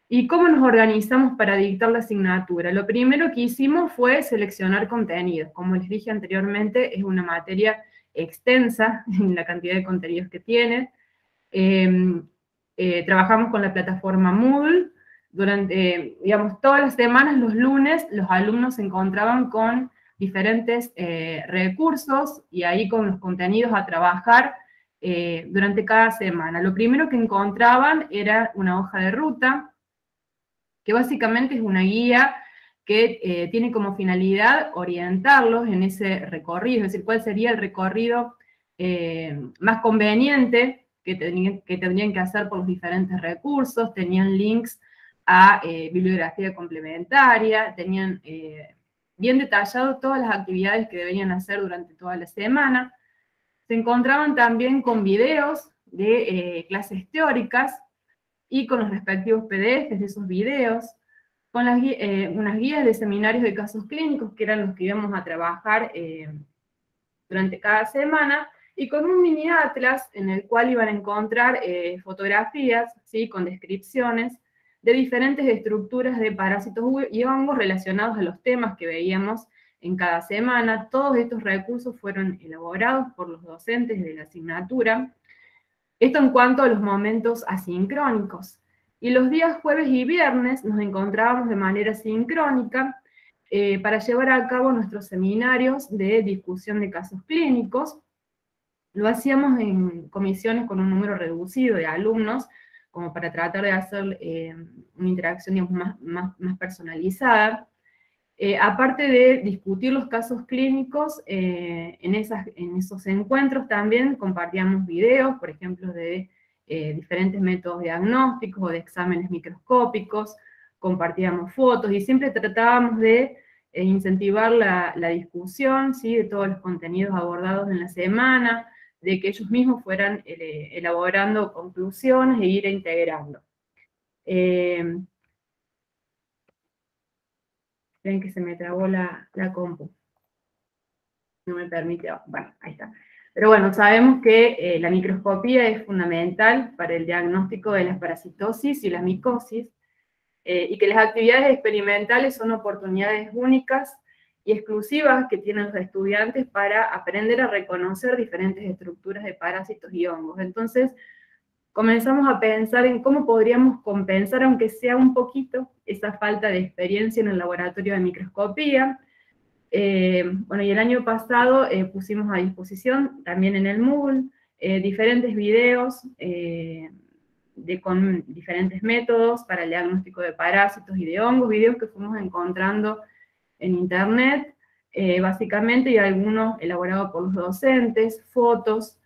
¿Y cómo nos organizamos para dictar la asignatura? Lo primero que hicimos fue seleccionar contenidos. Como les dije anteriormente, es una materia extensa en la cantidad de contenidos que tiene. Trabajamos con la plataforma Moodle. Durante, digamos, todas las semanas, los lunes, los alumnos se encontraban con diferentes recursos y ahí con los contenidos a trabajar durante cada semana. Lo primero que encontraban era una hoja de ruta, que básicamente es una guía que tiene como finalidad orientarlos en ese recorrido, es decir, cuál sería el recorrido más conveniente que tendrían que hacer por los diferentes recursos. Tenían links a bibliografía complementaria, tenían bien detallado todas las actividades que deberían hacer durante toda la semana. Se encontraban también con videos de clases teóricas y con los respectivos PDFs de esos videos, con unas guías de seminarios de casos clínicos, que eran los que íbamos a trabajar durante cada semana, y con un mini atlas en el cual iban a encontrar fotografías, ¿sí?, con descripciones de diferentes estructuras de parásitos y hongos relacionados a los temas que veíamos en cada semana. Todos estos recursos fueron elaborados por los docentes de la asignatura. Esto en cuanto a los momentos asincrónicos. Y los días jueves y viernes nos encontrábamos de manera sincrónica para llevar a cabo nuestros seminarios de discusión de casos clínicos. lo hacíamos en comisiones con un número reducido de alumnos, como para tratar de hacer una interacción, digamos, más personalizada. Aparte de discutir los casos clínicos, en esos encuentros también compartíamos videos, por ejemplo, de diferentes métodos diagnósticos o de exámenes microscópicos, compartíamos fotos y siempre tratábamos de incentivar la discusión, ¿sí?, de todos los contenidos abordados en la semana, de que ellos mismos fueran elaborando conclusiones e ir integrando. Ven que se me trabó la compu. No me permite, bueno, ahí está. Pero bueno, sabemos que la microscopía es fundamental para el diagnóstico de la parasitosis y la micosis, y que las actividades experimentales son oportunidades únicas y exclusivas que tienen los estudiantes para aprender a reconocer diferentes estructuras de parásitos y hongos. Entonces, comenzamos a pensar en cómo podríamos compensar, aunque sea un poquito, esa falta de experiencia en el laboratorio de microscopía. Bueno, y el año pasado pusimos a disposición, también en el Moodle, diferentes videos con diferentes métodos para el diagnóstico de parásitos y de hongos, videos que fuimos encontrando en internet, básicamente, y algunos elaborados por los docentes, fotos.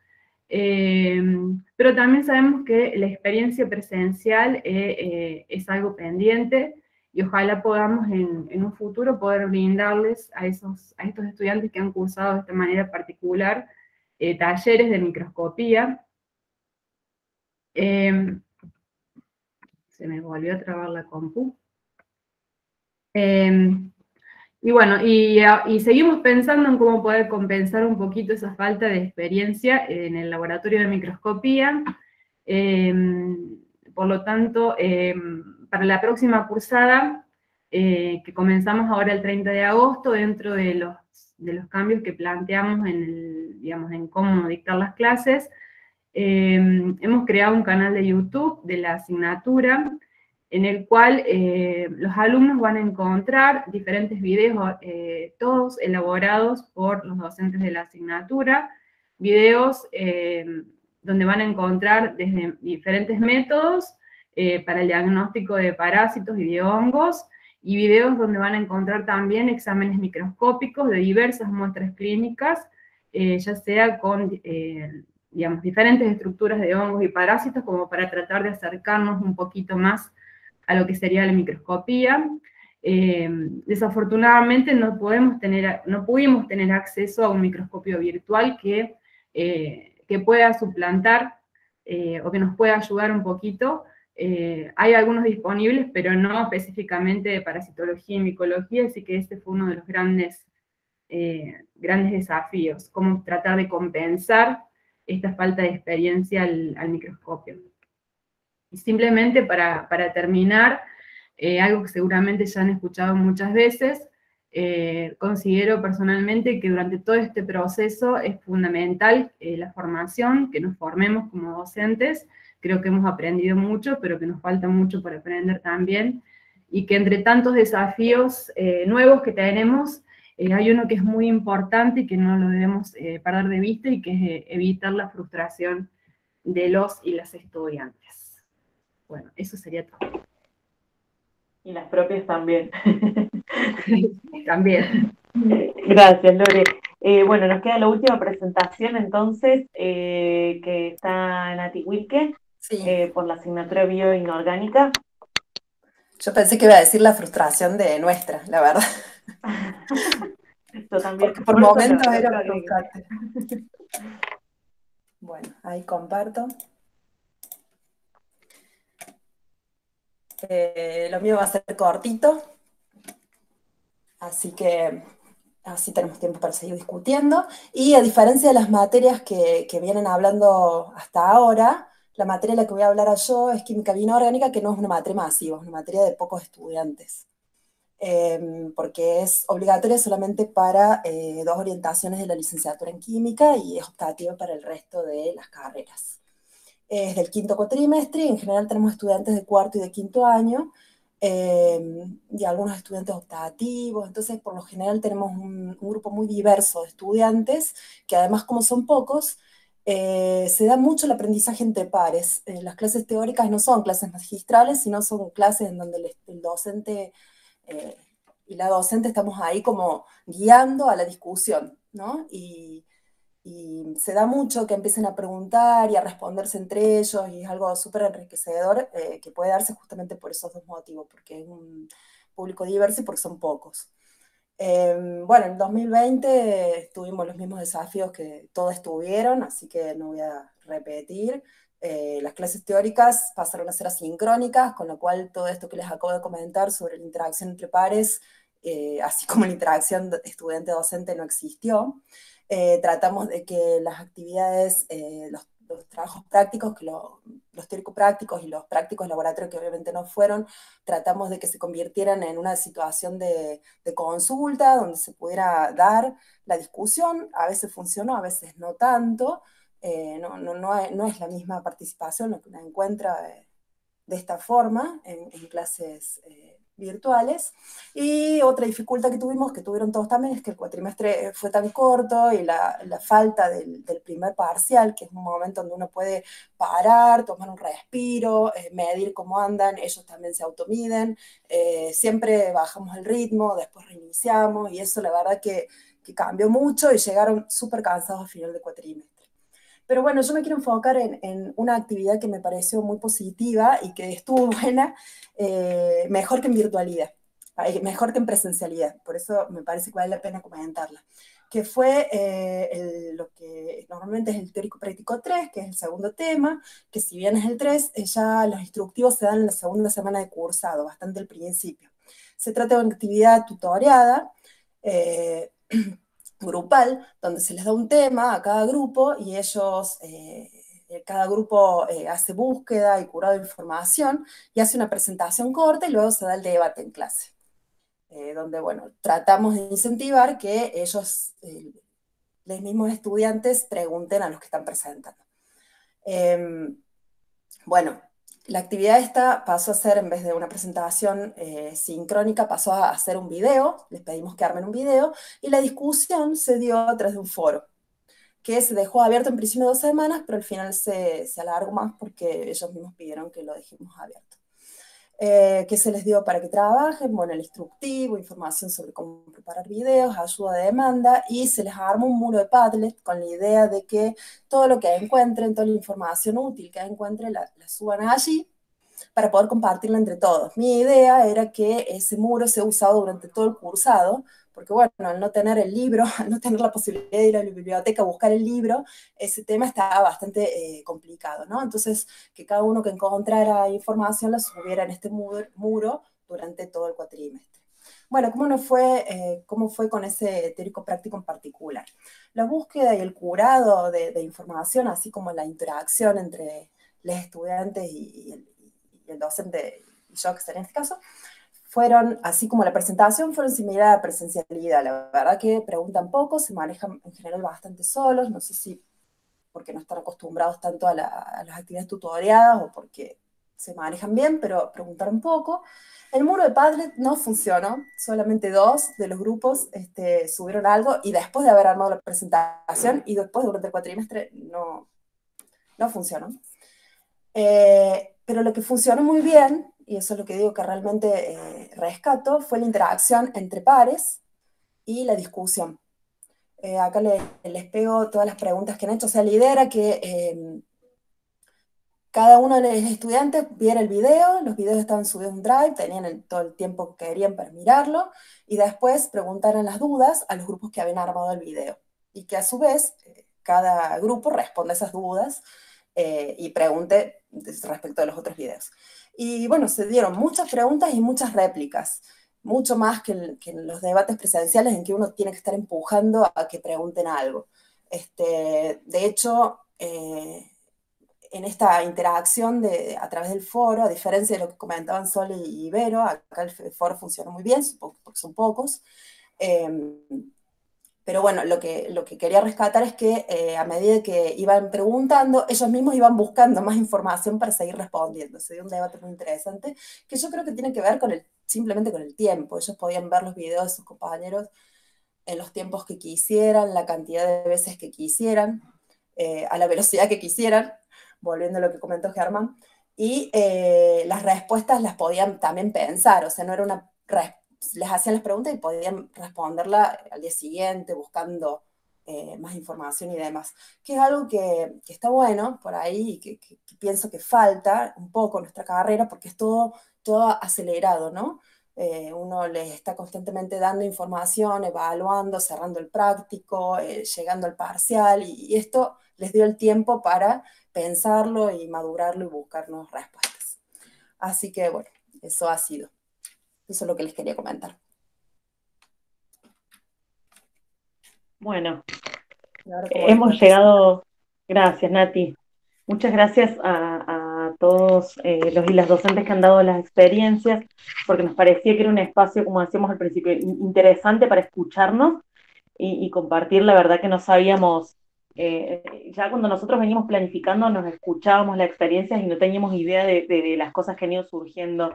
Pero también sabemos que la experiencia presencial es algo pendiente, y ojalá podamos en un futuro poder brindarles a estos estudiantes que han cursado de esta manera particular talleres de microscopía. Se me volvió a trabar la compu. Y bueno, y seguimos pensando en cómo poder compensar un poquito esa falta de experiencia en el laboratorio de microscopía. Por lo tanto, para la próxima cursada, que comenzamos ahora el 30 de agosto, dentro de los cambios que planteamos en cómo dictar las clases, hemos creado un canal de YouTube de la asignatura, en el cual los alumnos van a encontrar diferentes videos, todos elaborados por los docentes de la asignatura, videos donde van a encontrar desde diferentes métodos para el diagnóstico de parásitos y de hongos, y videos donde van a encontrar también exámenes microscópicos de diversas muestras clínicas, ya sea con, digamos, diferentes estructuras de hongos y parásitos, como para tratar de acercarnos un poquito más a lo que sería la microscopía. Desafortunadamente no pudimos tener acceso a un microscopio virtual que pueda suplantar o que nos pueda ayudar un poquito. Hay algunos disponibles, pero no específicamente de parasitología y micología, así que este fue uno de los grandes desafíos, cómo tratar de compensar esta falta de experiencia al microscopio. Y simplemente para terminar, algo que seguramente ya han escuchado muchas veces, considero personalmente que durante todo este proceso es fundamental la formación, que nos formemos como docentes. Creo que hemos aprendido mucho, pero que nos falta mucho por aprender también, y que entre tantos desafíos nuevos que tenemos, hay uno que es muy importante y que no lo debemos perder de vista, y que es evitar la frustración de los y las estudiantes. Bueno, eso sería todo. Y las propias también. También. Gracias, Lore. Bueno, nos queda la última presentación entonces, que está Nati Wilke, Sí. por la asignatura Bioinorgánica. Yo pensé que iba a decir la frustración de nuestra, la verdad. Esto también. Por momentos lo era agregué. frustrante. Bueno, ahí comparto. Lo mío va a ser cortito, así que así tenemos tiempo para seguir discutiendo. Y a diferencia de las materias que vienen hablando hasta ahora, la materia de la que voy a hablar yo es química bioinorgánica, que no es una materia masiva, es una materia de pocos estudiantes, porque es obligatoria solamente para 2 orientaciones de la licenciatura en química y es optativa para el resto de las carreras. Es del 5º cuatrimestre, y en general tenemos estudiantes de 4º y de 5º año, y algunos estudiantes optativos. Entonces por lo general tenemos un grupo muy diverso de estudiantes, que además, como son pocos, se da mucho el aprendizaje entre pares. Las clases teóricas no son clases magistrales, sino son clases en donde el docente y la docente estamos ahí como guiando a la discusión, ¿no? Y se da mucho que empiecen a preguntar y a responderse entre ellos, y es algo súper enriquecedor que puede darse justamente por esos dos motivos, porque es un público diverso y porque son pocos. Bueno, en 2020 tuvimos los mismos desafíos que todos tuvieron, así que no voy a repetir. Las clases teóricas pasaron a ser asincrónicas, con lo cual todo esto que les acabo de comentar sobre la interacción entre pares, así como la interacción estudiante-docente, no existió. Tratamos de que las actividades, los trabajos prácticos, que los teórico-prácticos y los prácticos laboratorios, que obviamente no fueron, tratamos de que se convirtieran en una situación de consulta, donde se pudiera dar la discusión. A veces funcionó, a veces no tanto. No es la misma participación lo que uno encuentra de esta forma en clases virtuales. Y otra dificultad que tuvieron todos también, es que el cuatrimestre fue tan corto, y la falta del primer parcial, que es un momento donde uno puede parar, tomar un respiro, medir cómo andan, ellos también se automiden, siempre bajamos el ritmo, después reiniciamos, y eso la verdad que cambió mucho, y llegaron súper cansados al final de cuatrimestre. Pero bueno, yo me quiero enfocar en una actividad que me pareció muy positiva y que estuvo buena, mejor que en virtualidad, mejor que en presencialidad. Por eso me parece que vale la pena comentarla. Que fue lo que normalmente es el teórico práctico 3, que es el segundo tema, que si bien es el 3, ya los instructivos se dan en la segunda semana de cursado, bastante al principio. Se trata de una actividad tutoriada, grupal, donde se les da un tema a cada grupo, y ellos, cada grupo hace búsqueda y curado de información, y hace una presentación corta, y luego se da el debate en clase, donde, bueno, tratamos de incentivar que ellos, los mismos estudiantes, pregunten a los que están presentando. Bueno, la actividad esta pasó a ser, en vez de una presentación sincrónica, pasó a hacer un video. Les pedimos que armen un video, y la discusión se dio a través de un foro, que se dejó abierto en principio 2 semanas, pero al final se alargó más porque ellos mismos pidieron que lo dejemos abierto. ¿Qué se les dio para que trabajen? Bueno, el instructivo, información sobre cómo preparar videos, ayuda de demanda, y se les armó un muro de Padlet con la idea de que todo lo que encuentren, toda la información útil que encuentren, la suban allí para poder compartirla entre todos. Mi idea era que ese muro sea usado durante todo el cursado, porque bueno, al no tener el libro, al no tener la posibilidad de ir a la biblioteca a buscar el libro, ese tema estaba bastante complicado, ¿no? Entonces, que cada uno que encontrara información la subiera en este muro durante todo el cuatrimestre. Bueno, ¿cómo fue con ese teórico práctico en particular? La búsqueda y el curado de información, así como la interacción entre los estudiantes y el docente, y yo, que sería en este caso, fueron, así como la presentación, fueron similares a la presencialidad. La verdad que preguntan poco, se manejan en general bastante solos, no sé si porque no están acostumbrados tanto a las actividades tutoriadas o porque se manejan bien, pero preguntaron poco. El muro de Padlet no funcionó, solamente 2 de los grupos subieron algo, y después de haber armado la presentación y después durante el cuatrimestre no funcionó. Pero lo que funcionó muy bien, y eso es lo que digo que realmente rescato, fue la interacción entre pares y la discusión. Acá les pego todas las preguntas que han hecho. O sea, la idea era que cada uno de los estudiantes viera el video, los videos estaban subidos en un Drive, tenían todo el tiempo que querían para mirarlo, y después preguntaran las dudas a los grupos que habían armado el video. Y que a su vez, cada grupo responde a esas dudas y pregunte respecto a los otros videos. Y bueno, se dieron muchas preguntas y muchas réplicas, mucho más que en los debates presenciales, en que uno tiene que estar empujando a que pregunten algo. De hecho, en esta interacción a través del foro, a diferencia de lo que comentaban Sol y Ibero, acá el foro funciona muy bien, porque son pocos. Pero bueno, lo que quería rescatar es que a medida que iban preguntando, ellos mismos iban buscando más información para seguir respondiendo. Se dio un debate muy interesante, que yo creo que tiene que ver simplemente con el tiempo. Ellos podían ver los videos de sus compañeros en los tiempos que quisieran, la cantidad de veces que quisieran. a la velocidad que quisieran, volviendo a lo que comentó Germán, y las respuestas las podían también pensar, o sea, no era les hacían las preguntas y podían responderla al día siguiente buscando más información y demás, que es algo que está bueno por ahí y que pienso que falta un poco en nuestra carrera porque es todo acelerado, ¿no? Uno les está constantemente dando información, evaluando, cerrando el práctico, llegando al parcial, y esto les dio el tiempo para pensarlo y madurarlo y buscar nuevas respuestas. Así que, bueno, eso ha sido. Eso es lo que les quería comentar. Bueno, Como hemos llegado, gracias Nati, muchas gracias a todos los y las docentes que han dado las experiencias, porque nos parecía que era un espacio, como decíamos al principio, interesante para escucharnos y compartir. La verdad que no sabíamos, ya cuando nosotros veníamos planificando nos escuchábamos las experiencias y no teníamos idea de las cosas que han ido surgiendo,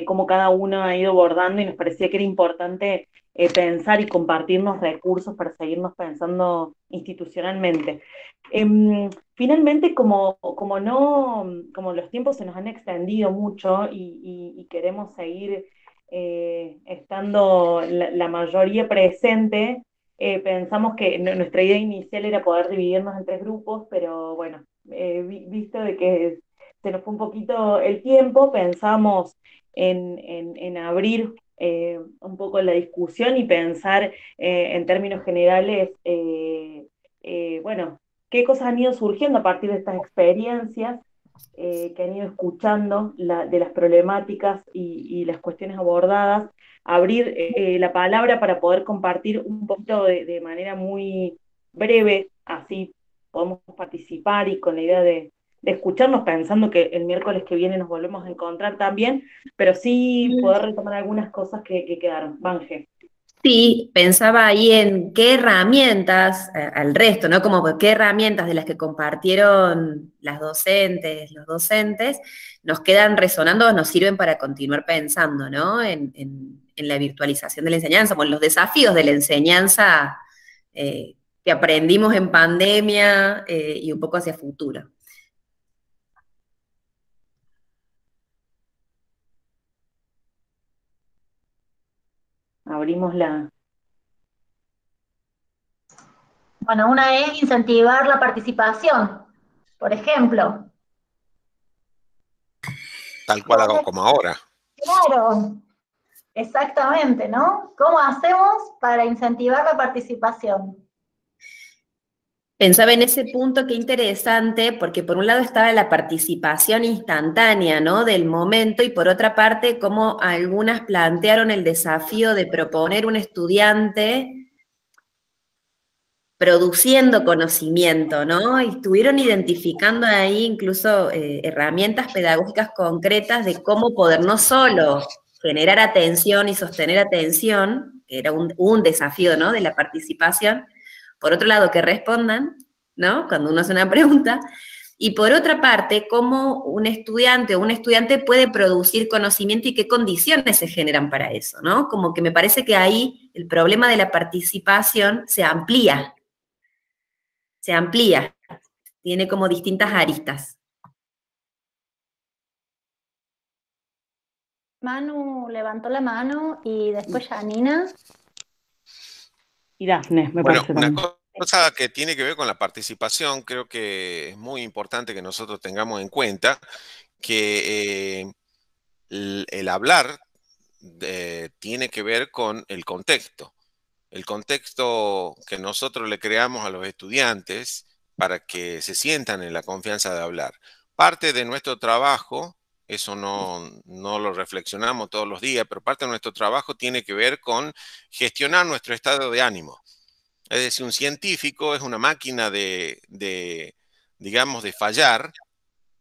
cómo cada uno ha ido abordando, y nos parecía que era importante pensar y compartirnos recursos para seguirnos pensando institucionalmente. Finalmente, como los tiempos se nos han extendido mucho y queremos seguir estando la mayoría presente, pensamos que nuestra idea inicial era poder dividirnos en 3 grupos, pero bueno, visto de que se nos fue un poquito el tiempo, pensamos en abrir un poco la discusión y pensar en términos generales, bueno, qué cosas han ido surgiendo a partir de estas experiencias, que han ido escuchando de las problemáticas y las cuestiones abordadas, abrir la palabra para poder compartir un poquito de manera muy breve, así podemos participar y con la idea de escucharnos, pensando que el miércoles que viene nos volvemos a encontrar también, pero sí poder retomar algunas cosas que quedaron. Vanje. Sí, pensaba ahí en qué herramientas, al resto, ¿no? Como qué herramientas de las que compartieron las docentes, los docentes, nos quedan resonando o nos sirven para continuar pensando, ¿no? En la virtualización de la enseñanza, o en los desafíos de la enseñanza que aprendimos en pandemia y un poco hacia futuro. Abrimos la... Bueno, una es incentivar la participación, por ejemplo. Tal cual como ahora. Claro, exactamente, ¿no? ¿Cómo hacemos para incentivar la participación? Pensaba en ese punto, qué interesante, porque por un lado estaba la participación instantánea, ¿no?, del momento, y por otra parte, cómo algunas plantearon el desafío de proponer un estudiante produciendo conocimiento, ¿no? Y estuvieron identificando ahí incluso herramientas pedagógicas concretas de cómo poder no solo generar atención y sostener atención, que era un desafío, ¿no?, de la participación, por otro lado, que respondan, ¿no?, cuando uno hace una pregunta, y por otra parte, cómo un estudiante o un estudiante puede producir conocimiento y qué condiciones se generan para eso, ¿no? Como que me parece que ahí el problema de la participación se amplía, tiene como distintas aristas. Manu levantó la mano y después Janina. Y Dafne, me Bueno, parece una también. cosa que tiene que ver con la participación, creo que es muy importante que nosotros tengamos en cuenta que el hablar tiene que ver con el contexto que nosotros le creamos a los estudiantes para que se sientan en la confianza de hablar. Parte de nuestro trabajo, eso no lo reflexionamos todos los días, pero parte de nuestro trabajo tiene que ver con gestionar nuestro estado de ánimo. Es decir, un científico es una máquina digamos, de fallar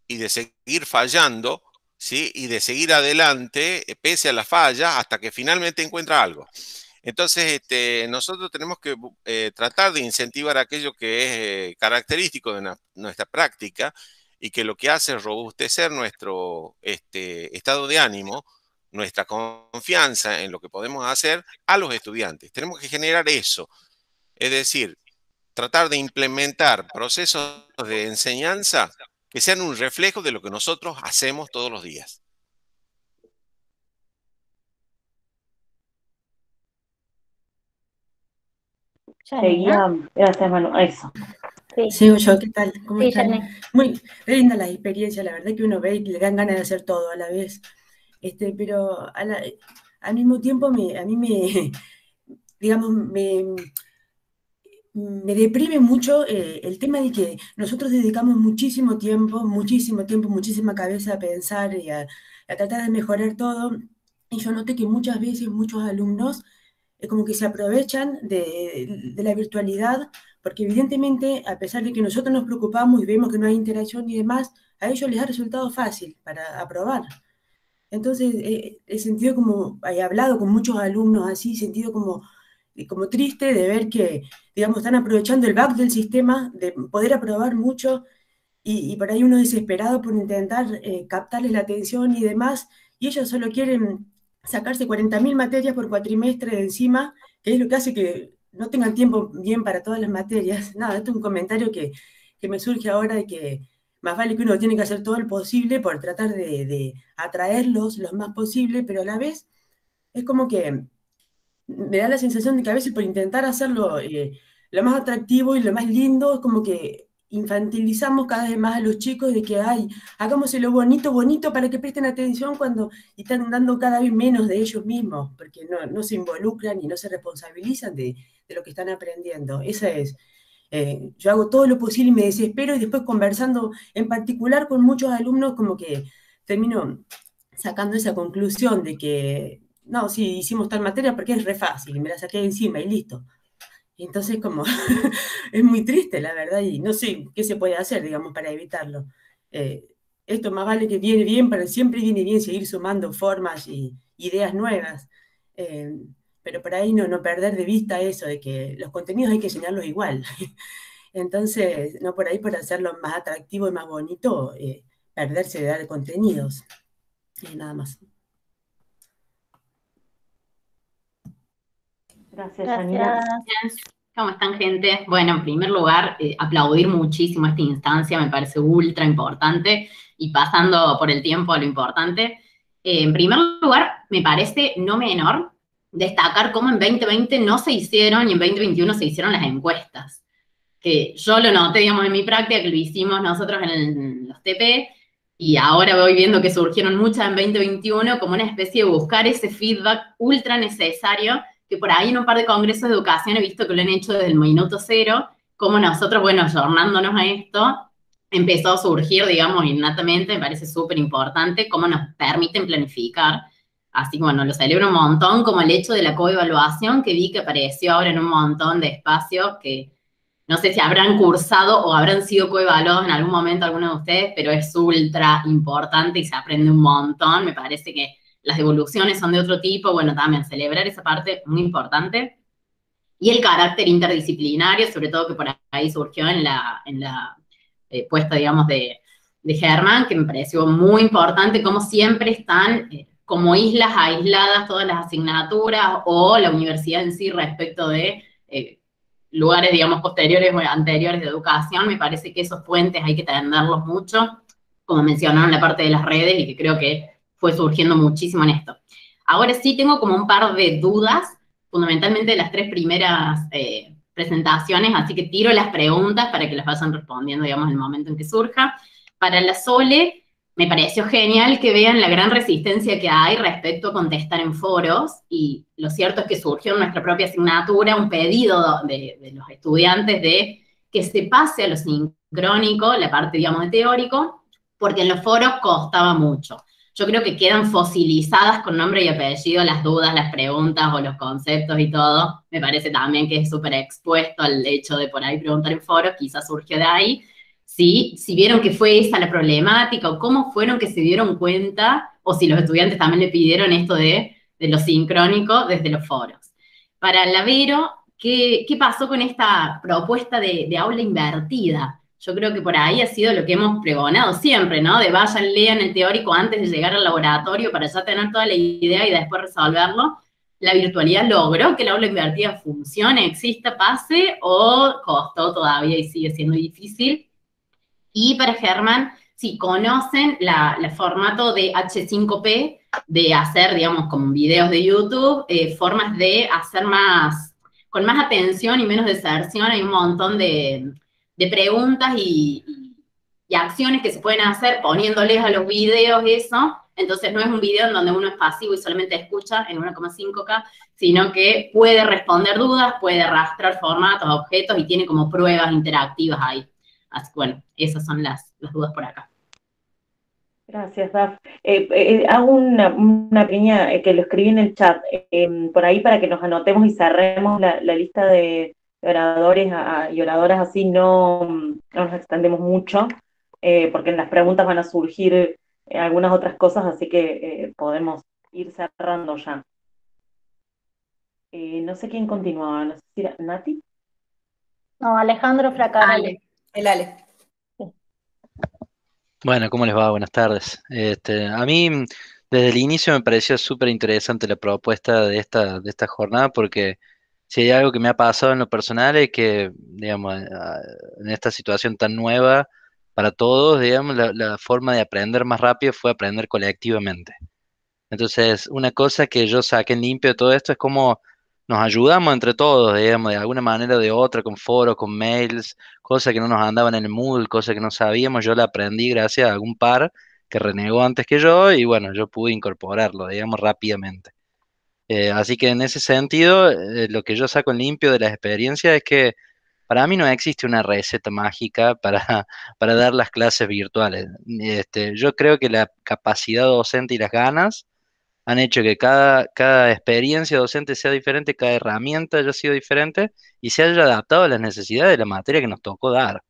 y de seguir fallando, ¿sí?, y de seguir adelante pese a la falla hasta que finalmente encuentra algo. Entonces, nosotros tenemos que tratar de incentivar aquello que es característico de nuestra práctica y que lo que hace es robustecer nuestro estado de ánimo, nuestra confianza en lo que podemos hacer a los estudiantes. Tenemos que generar eso. Es decir, tratar de implementar procesos de enseñanza que sean un reflejo de lo que nosotros hacemos todos los días. Seguía, gracias Manu, eso. Sigo yo, ¿qué tal? ¿Cómo Sí, están? Janine. Muy linda la experiencia, la verdad que uno ve y le dan ganas de hacer todo a la vez. Pero al mismo tiempo a mí me deprime mucho el tema de que nosotros dedicamos muchísimo tiempo, muchísima cabeza a pensar y a tratar de mejorar todo. Y yo noté que muchas veces muchos alumnos como que se aprovechan de la virtualidad, porque evidentemente, a pesar de que nosotros nos preocupamos y vemos que no hay interacción y demás, a ellos les ha resultado fácil para aprobar. Entonces, he sentido como, he hablado con muchos alumnos así, sentido como triste de ver que, digamos, están aprovechando el bug del sistema, de poder aprobar mucho, y por ahí uno desesperado por intentar captarles la atención y demás, y ellos solo quieren sacarse 40.000 materias por cuatrimestre de encima, que es lo que hace que no tengan tiempo bien para todas las materias. Nada, esto es un comentario que me surge ahora de que más vale que uno tiene que hacer todo lo posible por tratar de atraerlos lo más posible, pero a la vez es como que me da la sensación de que a veces por intentar hacerlo lo más atractivo y lo más lindo, es como que infantilizamos cada vez más a los chicos de que, ay, hagámoselo bonito para que presten atención y están dando cada vez menos de ellos mismos, porque no se involucran y no se responsabilizan de lo que están aprendiendo. Esa es. Yo hago todo lo posible y me desespero, y después conversando en particular con muchos alumnos, como que termino sacando esa conclusión de que, no, sí, hicimos tal materia porque es re fácil, y me la saqué de encima y listo. Entonces, como, es muy triste, la verdad, y no sé qué se puede hacer, digamos, para evitarlo. Esto más vale que viene bien, pero siempre viene bien seguir sumando formas y ideas nuevas. Pero por ahí no perder de vista eso, de que los contenidos hay que llenarlos igual. Entonces, no por ahí por hacerlo más atractivo y más bonito, perderse de dar contenidos. Nada más. Gracias, Janina. ¿Cómo están, gente? Bueno, en primer lugar, aplaudir muchísimo esta instancia, me parece ultra importante, y pasando por el tiempo a lo importante. En primer lugar, me parece no menor destacar cómo en 2020 no se hicieron y en 2021 se hicieron las encuestas. Que yo lo noté, digamos, en mi práctica, que lo hicimos nosotros en los TP, y ahora voy viendo que surgieron muchas en 2021 como una especie de buscar ese feedback ultra necesario, que por ahí en un par de congresos de educación he visto que lo han hecho desde el minuto cero, como nosotros, bueno, ayornándonos a esto, empezó a surgir, digamos, innatamente, me parece súper importante, cómo nos permiten planificar. Así que, bueno, lo celebro un montón, como el hecho de la coevaluación, que vi que apareció ahora en un montón de espacios, que no sé si habrán cursado o habrán sido coevaluados en algún momento algunos de ustedes, pero es ultra importante y se aprende un montón. Me parece que las devoluciones son de otro tipo, bueno, también celebrar esa parte muy importante. Y el carácter interdisciplinario, sobre todo que por ahí surgió en la puesta, digamos, de Germán, que me pareció muy importante, como siempre están como islas aisladas todas las asignaturas o la universidad en sí respecto de lugares, digamos, posteriores o anteriores de educación. Me parece que esos puentes hay que tenerlos mucho, como mencionaron la parte de las redes, y que creo que fue surgiendo muchísimo en esto. Ahora sí tengo como un par de dudas, fundamentalmente de las tres primeras presentaciones, así que tiro las preguntas para que las vayan respondiendo, digamos, en el momento en que surja. Para la Sole, me pareció genial que vean la gran resistencia que hay respecto a contestar en foros, y lo cierto es que surgió en nuestra propia asignatura un pedido de los estudiantes de que se pase a lo sincrónico, la parte, digamos, de teórico, porque en los foros costaba mucho. Yo creo que quedan fosilizadas con nombre y apellido las dudas, las preguntas o los conceptos y todo. Me parece también que es súper expuesto al hecho de por ahí preguntar en foros, quizás surgió de ahí. ¿Sí? Si vieron que fue esa la problemática, o cómo fueron que se dieron cuenta, o si los estudiantes también le pidieron esto de lo sincrónico desde los foros. Para la Vero, ¿qué pasó con esta propuesta de aula invertida? Yo creo que por ahí ha sido lo que hemos pregonado siempre, ¿no? De vayan, lean el teórico antes de llegar al laboratorio para ya tener toda la idea y después resolverlo. ¿La virtualidad logró que la aula invertida funcione, exista, pase, o costó todavía y sigue siendo difícil? Y para Germán, si conocen el formato de H5P, de hacer, digamos, como videos de YouTube, formas de hacer con más atención y menos deserción, hay un montón de preguntas y acciones que se pueden hacer poniéndoles a los videos eso. Entonces no es un video en donde uno es pasivo y solamente escucha en 1,5K, sino que puede responder dudas, puede arrastrar formatos, objetos y tiene como pruebas interactivas ahí. Así que bueno, esas son las dudas por acá. Gracias, Daf. Hago una pequeña, que lo escribí en el chat, por ahí para que nos anotemos y cerremos la lista de oradores y oradoras, así no nos extendemos mucho, porque en las preguntas van a surgir algunas otras cosas, así que podemos ir cerrando ya. No sé quién continuaba, no sé si era Nati. No, Alejandro Fracarelli. El Ale. Bueno, ¿cómo les va? Buenas tardes. A mí, desde el inicio me pareció súper interesante la propuesta de esta jornada, porque si hay algo que me ha pasado en lo personal es que, digamos, en esta situación tan nueva para todos, digamos, la forma de aprender más rápido fue aprender colectivamente. Entonces, una cosa que yo saqué en limpio de todo esto es cómo nos ayudamos entre todos, digamos, de alguna manera o de otra, con foros, con mails, cosas que no nos andaban en el Moodle, cosas que no sabíamos. Yo la aprendí gracias a algún par que renegó antes que yo y bueno, yo pude incorporarlo, digamos, rápidamente. Así que en ese sentido, lo que yo saco en limpio de la experiencia es que para mí no existe una receta mágica para dar las clases virtuales. Yo creo que la capacidad docente y las ganas han hecho que cada experiencia docente sea diferente, cada herramienta haya sido diferente y se haya adaptado a las necesidades de la materia que nos tocó dar,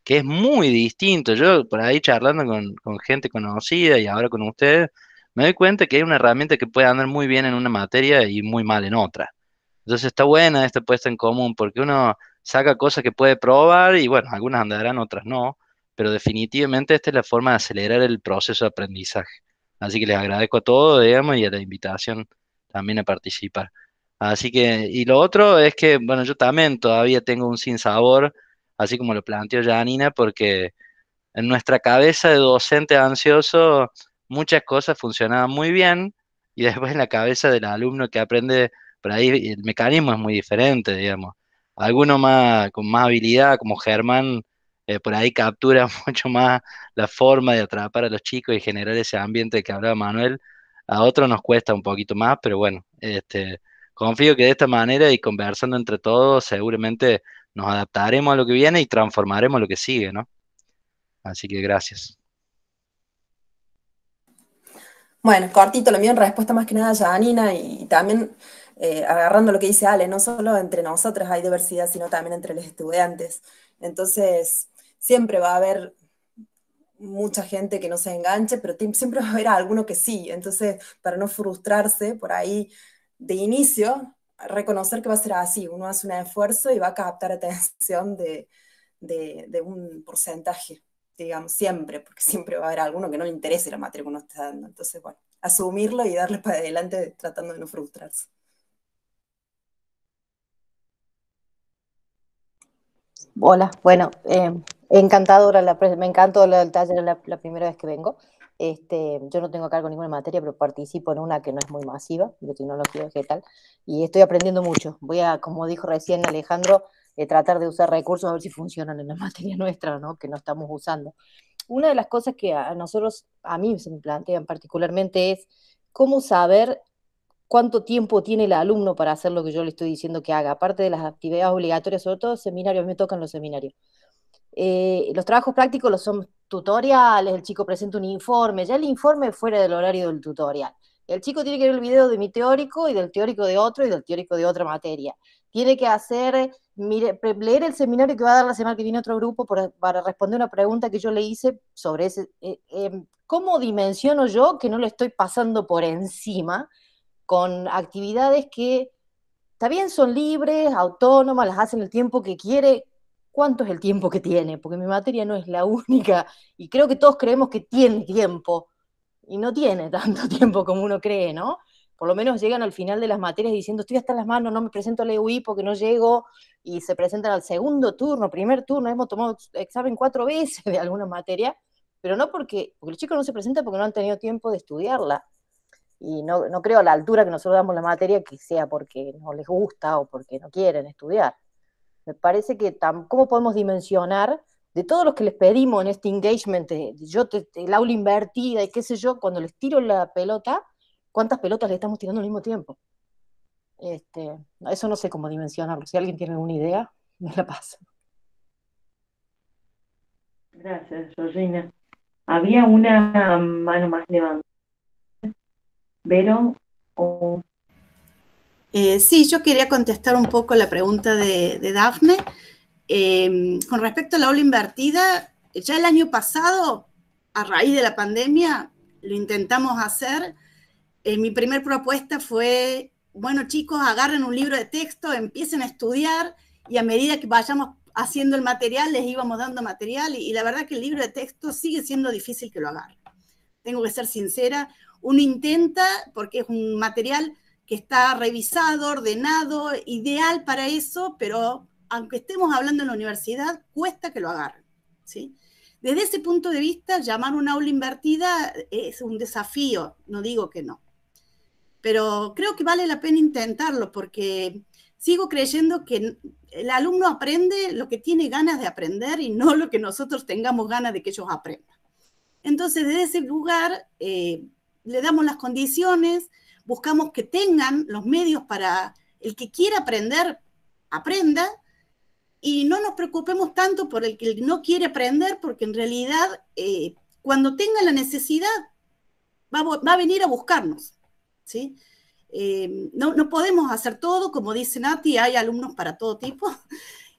que es muy distinto. Yo por ahí charlando con gente conocida y ahora con ustedes, me doy cuenta que hay una herramienta que puede andar muy bien en una materia y muy mal en otra. Entonces está buena esta puesta en común porque uno saca cosas que puede probar y bueno, algunas andarán, otras no, pero definitivamente esta es la forma de acelerar el proceso de aprendizaje. Así que les agradezco a todos, digamos, y a la invitación también a participar. Así que, y lo otro es que, bueno, yo también todavía tengo un sinsabor, así como lo planteó Janina, porque en nuestra cabeza de docente ansioso muchas cosas funcionaban muy bien y después en la cabeza del alumno que aprende, por ahí el mecanismo es muy diferente, digamos. Alguno más, con más habilidad, como Germán, por ahí captura mucho más la forma de atrapar a los chicos y generar ese ambiente que hablaba Manuel. A otros nos cuesta un poquito más, pero bueno, confío que de esta manera y conversando entre todos, seguramente nos adaptaremos a lo que viene y transformaremos lo que sigue, ¿no? Así que gracias. Bueno, cortito, lo mío en respuesta más que nada a Janina y también agarrando lo que dice Ale, no solo entre nosotros hay diversidad, sino también entre los estudiantes. Entonces, siempre va a haber mucha gente que no se enganche, pero siempre va a haber alguno que sí. Entonces, para no frustrarse, por ahí de inicio, reconocer que va a ser así. Uno hace un esfuerzo y va a captar atención de un porcentaje, digamos, siempre, porque siempre va a haber alguno que no le interese la materia que uno está dando. Entonces, bueno, asumirlo y darle para adelante tratando de no frustrarse. Hola, bueno, encantadora, me encantó el taller la primera vez que vengo. Yo no tengo a cargo ninguna materia, pero participo en una que no es muy masiva, de tecnología vegetal, y estoy aprendiendo mucho. Voy a, como dijo recién Alejandro, tratar de usar recursos a ver si funcionan en la materia nuestra, ¿no? Que no estamos usando. Una de las cosas que a mí se me plantean particularmente es cómo saber cuánto tiempo tiene el alumno para hacer lo que yo le estoy diciendo que haga, aparte de las actividades obligatorias, sobre todo seminarios, a mí me tocan los seminarios. Los trabajos prácticos son tutoriales, el chico presenta un informe, ya el informe fuera del horario del tutorial. El chico tiene que ver el video de mi teórico y del teórico de otro y del teórico de otra materia. Tiene que leer el seminario que va a dar la semana que viene otro grupo para responder una pregunta que yo le hice sobre ese. ¿Cómo dimensiono yo que no le estoy pasando por encima con actividades que también son libres, autónomas, las hacen el tiempo que quiere? ¿Cuánto es el tiempo que tiene? Porque mi materia no es la única, y creo que todos creemos que tiene tiempo, y no tiene tanto tiempo como uno cree, ¿no? por lo menos llegan al final de las materias diciendo, estoy hasta las manos, no me presento a la EUI porque no llego, y se presentan al segundo turno, primer turno, hemos tomado examen 4 veces de alguna materia, pero no porque los chicos no se presentan porque no han tenido tiempo de estudiarla. Y no creo a la altura que nosotros damos la materia que sea porque no les gusta o porque no quieren estudiar. Me parece que ¿cómo podemos dimensionar de todos los que les pedimos en este engagement, el aula invertida y qué sé yo, cuando les tiro la pelota, cuántas pelotas le estamos tirando al mismo tiempo? Eso no sé cómo dimensionarlo. Si alguien tiene alguna idea, me la pasa. Gracias, Georgina. Había una mano más levantada. ¿Vero? Sí, yo quería contestar un poco la pregunta de Dafne. Con respecto a la aula invertida, ya el año pasado, a raíz de la pandemia, lo intentamos hacer. Mi primer propuesta fue, bueno, chicos, agarren un libro de texto, empiecen a estudiar, y a medida que vayamos haciendo el material, les íbamos dando material, y la verdad que el libro de texto sigue siendo difícil que lo agarren. Tengo que ser sincera. Uno intenta, porque es un material que está revisado, ordenado, ideal para eso, pero aunque estemos hablando en la universidad, cuesta que lo agarren, ¿sí? Desde ese punto de vista, llamar una aula invertida es un desafío, no digo que no. Pero creo que vale la pena intentarlo, porque sigo creyendo que el alumno aprende lo que tiene ganas de aprender y no lo que nosotros tengamos ganas de que ellos aprendan. Entonces, desde ese lugar, le damos las condiciones, buscamos que tengan los medios para el que quiera aprender, aprenda, y no nos preocupemos tanto por el que no quiere aprender, porque en realidad, cuando tenga la necesidad, va a venir a buscarnos, ¿sí? No podemos hacer todo, como dice Nati, hay alumnos para todo tipo,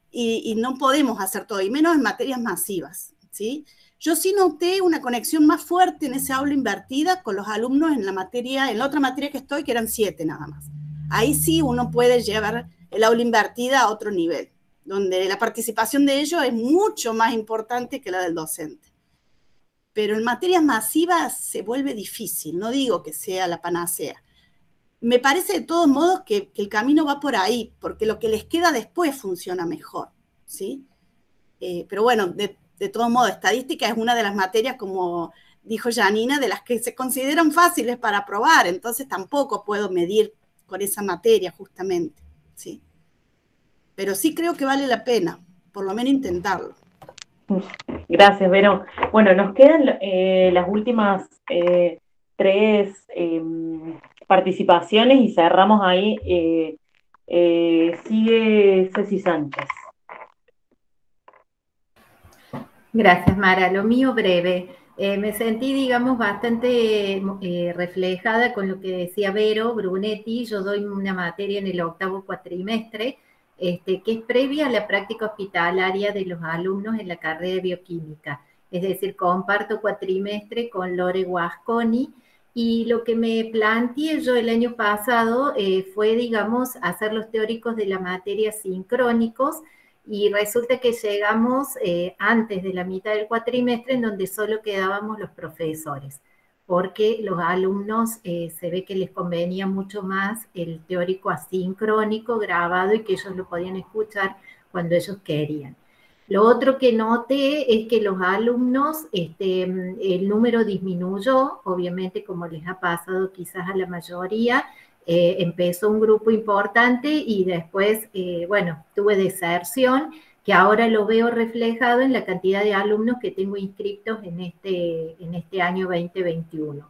y no podemos hacer todo, y menos en materias masivas, ¿sí? Yo sí noté una conexión más fuerte en esa aula invertida con los alumnos en la otra materia que estoy, que eran 7 nada más. Ahí sí uno puede llevar el aula invertida a otro nivel, donde la participación de ellos es mucho más importante que la del docente. Pero en materias masivas se vuelve difícil, no digo que sea la panacea. Me parece de todos modos que el camino va por ahí, porque lo que les queda después funciona mejor, ¿sí? Pero bueno, de todos modos, estadística es una de las materias, como dijo Janina, de las que se consideran fáciles para aprobar, entonces tampoco puedo medir con esa materia justamente, ¿sí? Pero sí creo que vale la pena, por lo menos intentarlo. Gracias, Vero. Bueno, nos quedan las últimas 3 participaciones y cerramos ahí. Sigue Ceci Sánchez. Gracias, Mara. Lo mío breve. Me sentí, digamos, bastante reflejada con lo que decía Vero Brunetti. Yo doy una materia en el 8º cuatrimestre, que es previa a la práctica hospitalaria de los alumnos en la carrera de bioquímica. Es decir, comparto cuatrimestre con Lore Guasconi, y lo que me planteé yo el año pasado fue, digamos, hacer los teóricos de la materia sincrónicos, y resulta que llegamos antes de la mitad del cuatrimestre, en donde solo quedábamos los profesores, porque los alumnos se ve que les convenía mucho más el teórico asincrónico grabado y que ellos lo podían escuchar cuando ellos querían. Lo otro que noté es que los alumnos, el número disminuyó, obviamente como les ha pasado quizás a la mayoría. Empezó un grupo importante y después, bueno, tuve deserción, que ahora lo veo reflejado en la cantidad de alumnos que tengo inscritos en este año 2021.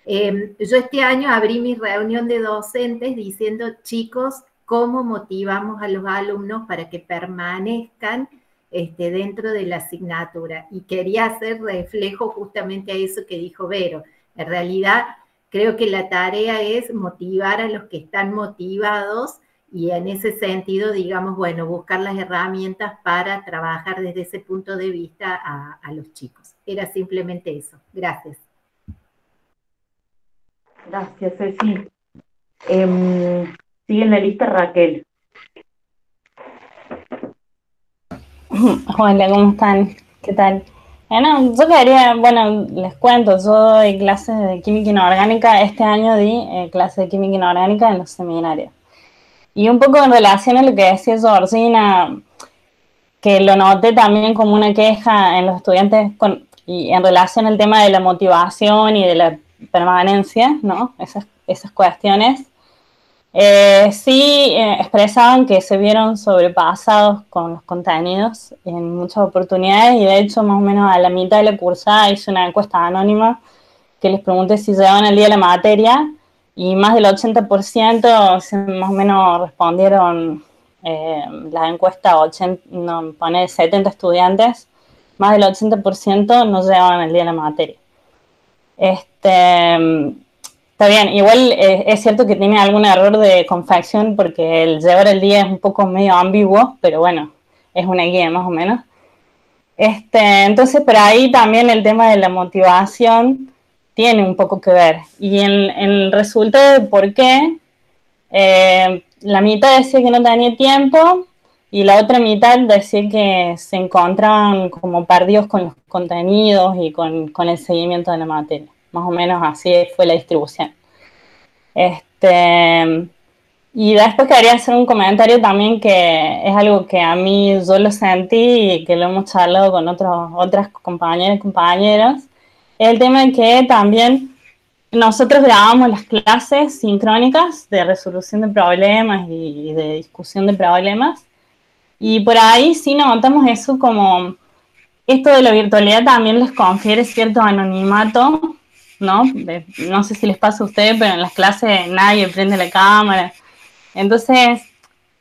Yo este año abrí mi reunión de docentes diciendo, chicos, ¿cómo motivamos a los alumnos para que permanezcan dentro de la asignatura? Y quería hacer reflejo justamente a eso que dijo Vero. En realidad, creo que la tarea es motivar a los que están motivados, y en ese sentido, digamos, bueno, buscar las herramientas para trabajar desde ese punto de vista a los chicos. Era simplemente eso. Gracias. Gracias, Ceci. Sigue en la lista Raquel. Hola, ¿cómo están? ¿Qué tal? No, yo quería, bueno, les cuento, yo doy clases de química inorgánica, este año di clases de química inorgánica en los seminarios. Y un poco en relación a lo que decía Georgina, que lo noté también como una queja en los estudiantes y en relación al tema de la motivación y de la permanencia, ¿no? Esas cuestiones. Sí, expresaban que se vieron sobrepasados con los contenidos en muchas oportunidades y de hecho más o menos a la mitad de la cursada hice una encuesta anónima que les pregunté si llevaban el día la materia y más del 80% más o menos respondieron la encuesta, pone 70 estudiantes, más del 80% no llevaban el día la materia. Está bien, igual es cierto que tiene algún error de confección porque el llevar el día es un poco medio ambiguo, pero bueno, es una guía más o menos. Entonces, por ahí también el tema de la motivación tiene un poco que ver. Y en el resultado de por qué, la mitad decía que no tenía tiempo y la otra mitad decía que se encontraban como perdidos con los contenidos y con el seguimiento de la materia. Más o menos así fue la distribución. Y después quería hacer un comentario también que es algo que a mí yo lo sentí y que lo hemos charlado con otras compañeras y compañeros. El tema de que también nosotros grabamos las clases sincrónicas de resolución de problemas y de discusión de problemas. Y por ahí sí notamos eso como esto de la virtualidad también les confiere cierto anonimato, ¿no? No sé si les pasa a ustedes, pero en las clases nadie prende la cámara. Entonces,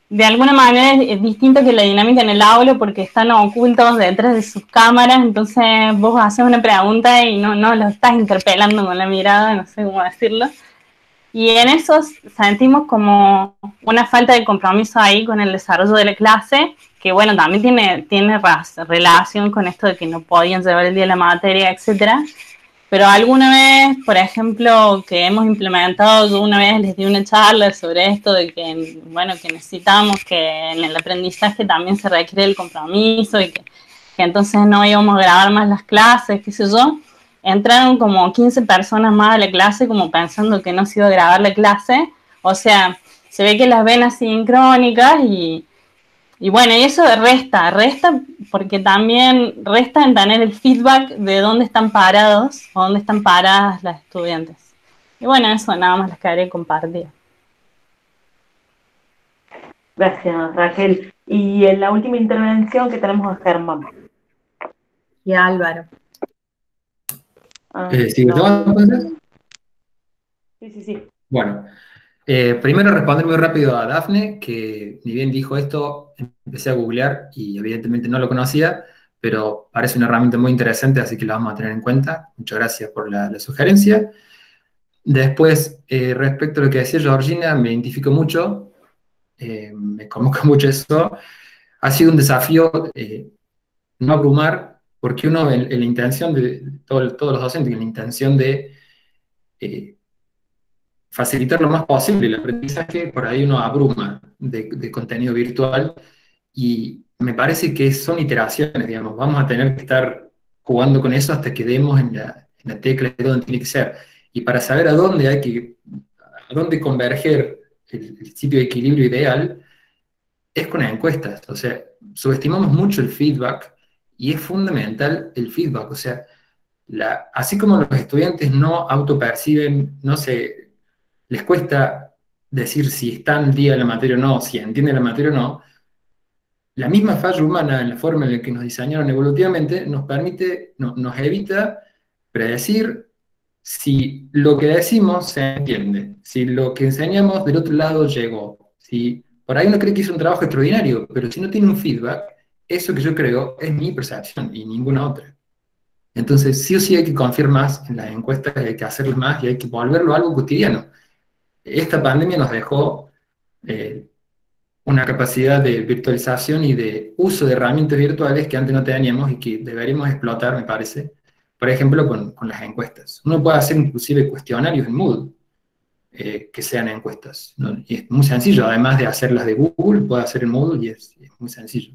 de alguna manera es distinto que la dinámica en el aula porque están ocultos detrás de sus cámaras, entonces vos haces una pregunta y no lo estás interpelando con la mirada, no sé cómo decirlo. Y en eso sentimos como una falta de compromiso ahí con el desarrollo de la clase, que bueno, también tiene relación con esto de que no podían llevar el día de la materia, etcétera. Pero alguna vez, por ejemplo, que hemos implementado, yo una vez les di una charla sobre esto de que, bueno, que necesitamos que en el aprendizaje también se requiere el compromiso y que entonces no íbamos a grabar más las clases, qué sé yo. Entraron como 15 personas más a la clase como pensando que no se iba a grabar la clase. O sea, se ve que las ven asincrónicas y bueno, y eso resta porque también resta en tener el feedback de dónde están parados o dónde están paradas las estudiantes. Y bueno, eso nada más les quería compartir. Gracias, Raquel. Y en la última intervención que tenemos a Germán. Y a Álvaro. ¿Sigo yo entonces? Sí. Bueno, primero responder muy rápido a Dafne, que ni bien dijo esto, empecé a googlear y evidentemente no lo conocía, pero parece una herramienta muy interesante, así que la vamos a tener en cuenta. Muchas gracias por la sugerencia. Después, respecto a lo que decía Georgina, me identifico mucho, me convoca mucho eso. Ha sido un desafío no abrumar, porque uno en la intención de todos los docentes, en la intención de facilitar lo más posible el aprendizaje, por ahí uno abruma de contenido virtual y me parece que son iteraciones, digamos, vamos a tener que estar jugando con eso hasta que demos en la tecla de dónde tiene que ser. Y para saber a dónde converger el sitio de equilibrio ideal, es con las encuestas. O sea, subestimamos mucho el feedback y es fundamental el feedback. O sea, así como los estudiantes no autoperciben, les cuesta decir si están al día de la materia o no, si entienden la materia o no, la misma falla humana en la forma en la que nos diseñaron evolutivamente nos evita predecir si lo que decimos se entiende, si lo que enseñamos del otro lado llegó. Si por ahí uno cree que hizo un trabajo extraordinario, pero si no tiene un feedback, eso que yo creo es mi percepción y ninguna otra. Entonces, sí o sí hay que confiar más en las encuestas, hay que hacerlas más y hay que volverlo algo cotidiano. Esta pandemia nos dejó una capacidad de virtualización y de uso de herramientas virtuales que antes no teníamos y que deberíamos explotar, me parece. Por ejemplo, con las encuestas. Uno puede hacer inclusive cuestionarios en Moodle que sean encuestas, ¿no? Y es muy sencillo, además de hacerlas de Google, puede hacer en Moodle y es muy sencillo.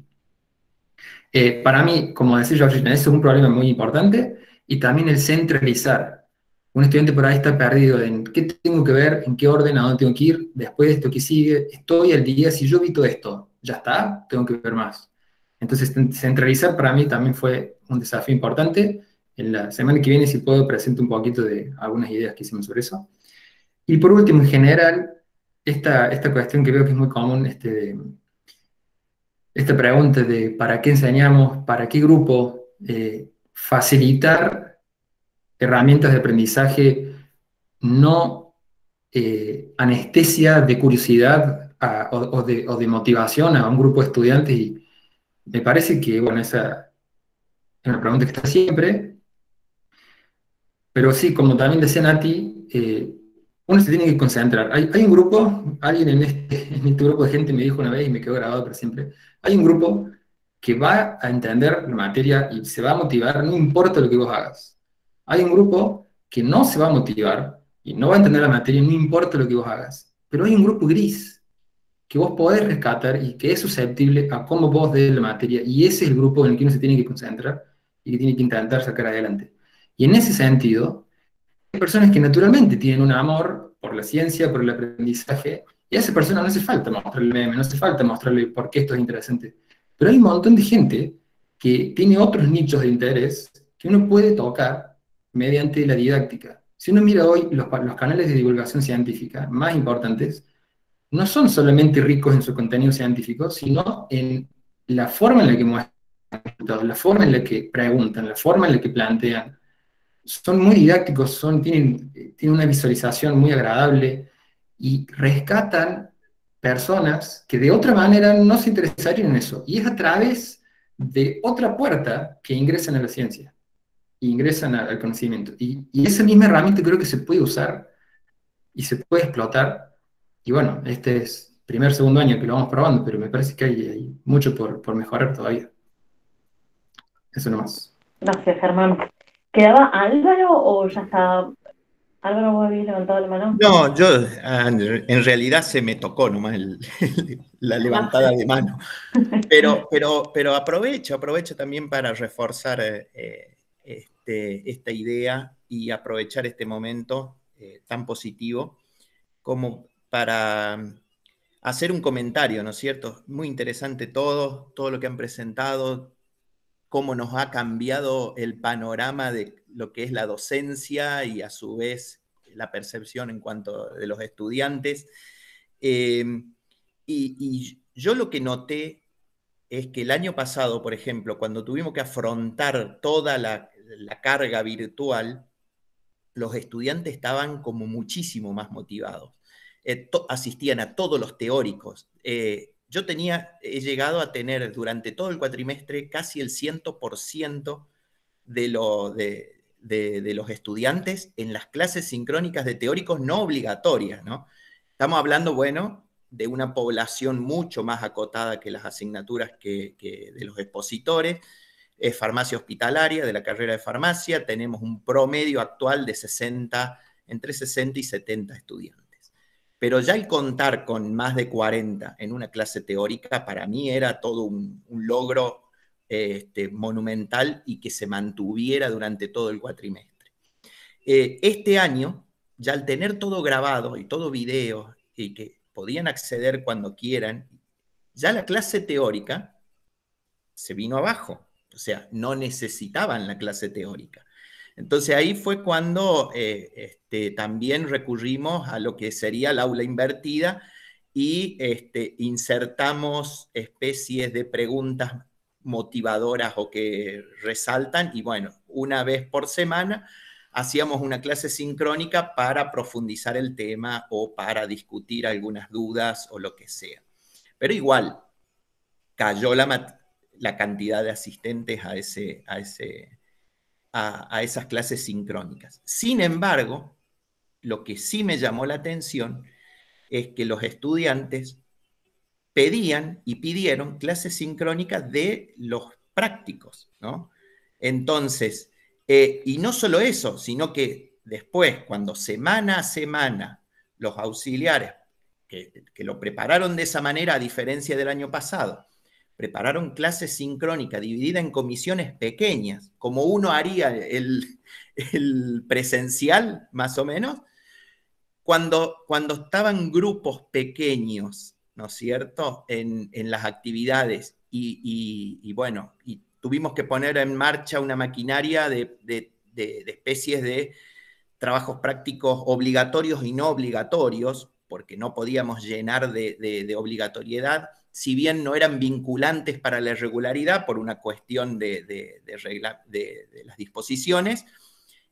Para mí, como decía Georgina, eso es un problema muy importante, y también el centralizar. Un estudiante por ahí está perdido en qué tengo que ver, en qué orden, a dónde tengo que ir, después de esto que sigue, estoy al día, si yo vi todo esto, ya está, tengo que ver más. Entonces, centralizar para mí también fue un desafío importante. En la semana que viene, si puedo, presento un poquito de algunas ideas que hicimos sobre eso. Y por último, en general, esta cuestión que veo que es muy común, esta pregunta de ¿para qué enseñamos? ¿Para qué grupo? Facilitar herramientas de aprendizaje, no anestesia de curiosidad o de motivación a un grupo de estudiantes. Y me parece que, bueno, esa es una pregunta que está siempre, pero sí, como también decía Nati, uno se tiene que concentrar. Hay un grupo, alguien en este grupo de gente me dijo una vez y me quedó grabado para siempre, hay un grupo que va a entender la materia y se va a motivar, no importa lo que vos hagas. Hay un grupo que no se va a motivar y no va a entender la materia, no importa lo que vos hagas. Pero hay un grupo gris que vos podés rescatar y que es susceptible a cómo vos des la materia, y ese es el grupo en el que uno se tiene que concentrar y que tiene que intentar sacar adelante. Y en ese sentido, hay personas que naturalmente tienen un amor por la ciencia, por el aprendizaje, y a esa persona no hace falta mostrarle meme, no hace falta mostrarle por qué esto es interesante. Pero hay un montón de gente que tiene otros nichos de interés que uno puede tocar mediante la didáctica. Si uno mira hoy los canales de divulgación científica más importantes, no son solamente ricos en su contenido científico, sino en la forma en la que muestran resultados, la forma en la que preguntan, la forma en la que plantean. Son muy didácticos, tienen una visualización muy agradable y rescatan personas que de otra manera no se interesarían en eso. Y es a través de otra puerta que ingresan a la ciencia, e ingresan al conocimiento. Y esa misma herramienta creo que se puede usar y se puede explotar. Y bueno, este es primer, segundo año que lo vamos probando, pero me parece que hay mucho por mejorar todavía. Eso nomás. Gracias, Germán. ¿Quedaba Álvaro o ya está? Álvaro, ¿vos habías levantado la mano? No, yo en realidad se me tocó nomás la levantada de mano. Pero aprovecho también para reforzar esta idea y aprovechar este momento tan positivo como para hacer un comentario, ¿no es cierto? Muy interesante todo lo que han presentado, cómo nos ha cambiado el panorama de lo que es la docencia y a su vez la percepción en cuanto de los estudiantes. Y yo lo que noté es que el año pasado, por ejemplo, cuando tuvimos que afrontar toda la carga virtual, los estudiantes estaban como muchísimo más motivados. Asistían a todos los teóricos. Yo he llegado a tener durante todo el cuatrimestre casi el 100% de los estudiantes en las clases sincrónicas de teóricos no obligatorias, ¿no? Estamos hablando, bueno, de una población mucho más acotada que las asignaturas que de los expositores. Es farmacia hospitalaria, de la carrera de farmacia, tenemos un promedio actual de entre 60 y 70 estudiantes. Pero ya el contar con más de 40 en una clase teórica, para mí era todo un logro monumental y que se mantuviera durante todo el cuatrimestre. Este año, ya al tener todo grabado y todo video y que podían acceder cuando quieran, ya la clase teórica se vino abajo. O sea, no necesitaban la clase teórica. Entonces ahí fue cuando también recurrimos a lo que sería el aula invertida y insertamos especies de preguntas motivadoras o que resaltan, y bueno, una vez por semana hacíamos una clase sincrónica para profundizar el tema o para discutir algunas dudas o lo que sea. Pero igual, cayó la cantidad de asistentes a esas clases sincrónicas. Sin embargo, lo que sí me llamó la atención es que los estudiantes pedían y pidieron clases sincrónicas de los prácticos, ¿no? Entonces, y no solo eso, sino que después, cuando semana a semana los auxiliares, que lo prepararon de esa manera a diferencia del año pasado, prepararon clases sincrónicas dividida en comisiones pequeñas, como uno haría el presencial, más o menos, cuando estaban grupos pequeños, ¿no es cierto?, en las actividades, y bueno, y tuvimos que poner en marcha una maquinaria de especies de trabajos prácticos obligatorios y no obligatorios, porque no podíamos llenar de obligatoriedad, si bien no eran vinculantes para la regularidad por una cuestión de las disposiciones,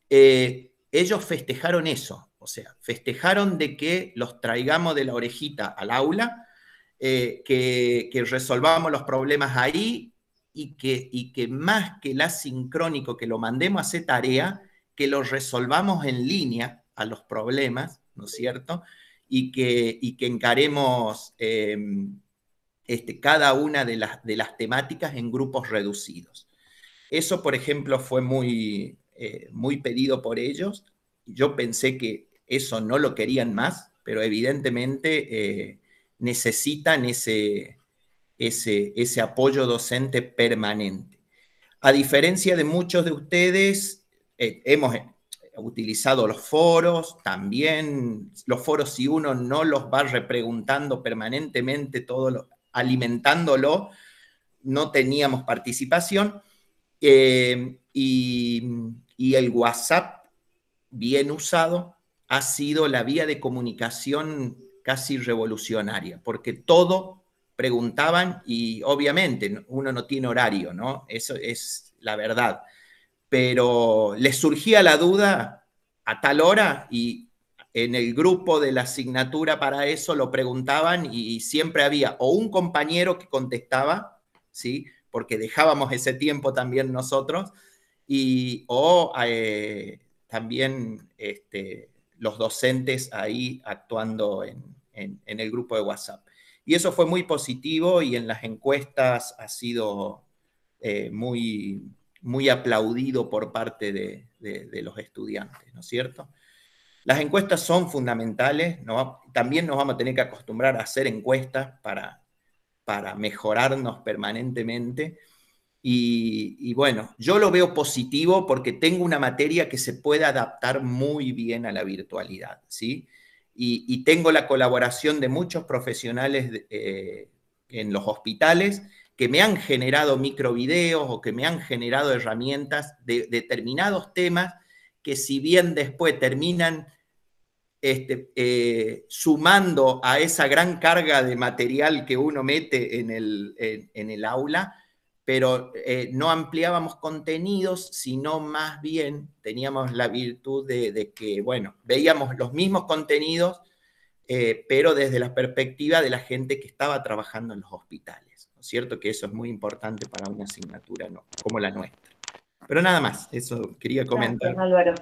ellos festejaron eso, o sea, festejaron de que los traigamos de la orejita al aula, que resolvamos los problemas ahí y que más que el asincrónico, que lo mandemos a hacer tarea, que lo resolvamos en línea a los problemas, ¿no es cierto? Y que encaremos cada una de las temáticas en grupos reducidos. Eso, por ejemplo, fue muy pedido por ellos. Yo pensé que eso no lo querían más, pero evidentemente necesitan ese apoyo docente permanente. A diferencia de muchos de ustedes, hemos utilizado los foros, también los foros, si uno no los va repreguntando permanentemente, alimentándolo, no teníamos participación, y el WhatsApp, bien usado, ha sido la vía de comunicación casi revolucionaria, porque todo preguntaban y obviamente uno no tiene horario, ¿no? Eso es la verdad. Pero les surgía la duda a tal hora y en el grupo de la asignatura para eso lo preguntaban y siempre había o un compañero que contestaba, ¿sí?, porque dejábamos ese tiempo también nosotros, o también los docentes ahí actuando en el grupo de WhatsApp. Y eso fue muy positivo y en las encuestas ha sido muy aplaudido por parte de los estudiantes, ¿no es cierto? Las encuestas son fundamentales, ¿no? También nos vamos a tener que acostumbrar a hacer encuestas para mejorarnos permanentemente. Y bueno, yo lo veo positivo porque tengo una materia que se puede adaptar muy bien a la virtualidad, ¿sí? Y tengo la colaboración de muchos profesionales en los hospitales que me han generado microvideos o que me han generado herramientas de determinados temas que si bien después terminan sumando a esa gran carga de material que uno mete en el aula, pero no ampliábamos contenidos, sino más bien teníamos la virtud de que, bueno, veíamos los mismos contenidos, pero desde la perspectiva de la gente que estaba trabajando en los hospitales, ¿no es cierto? Que eso es muy importante para una asignatura como la nuestra. Pero nada más, eso quería comentar. Gracias, Álvaro.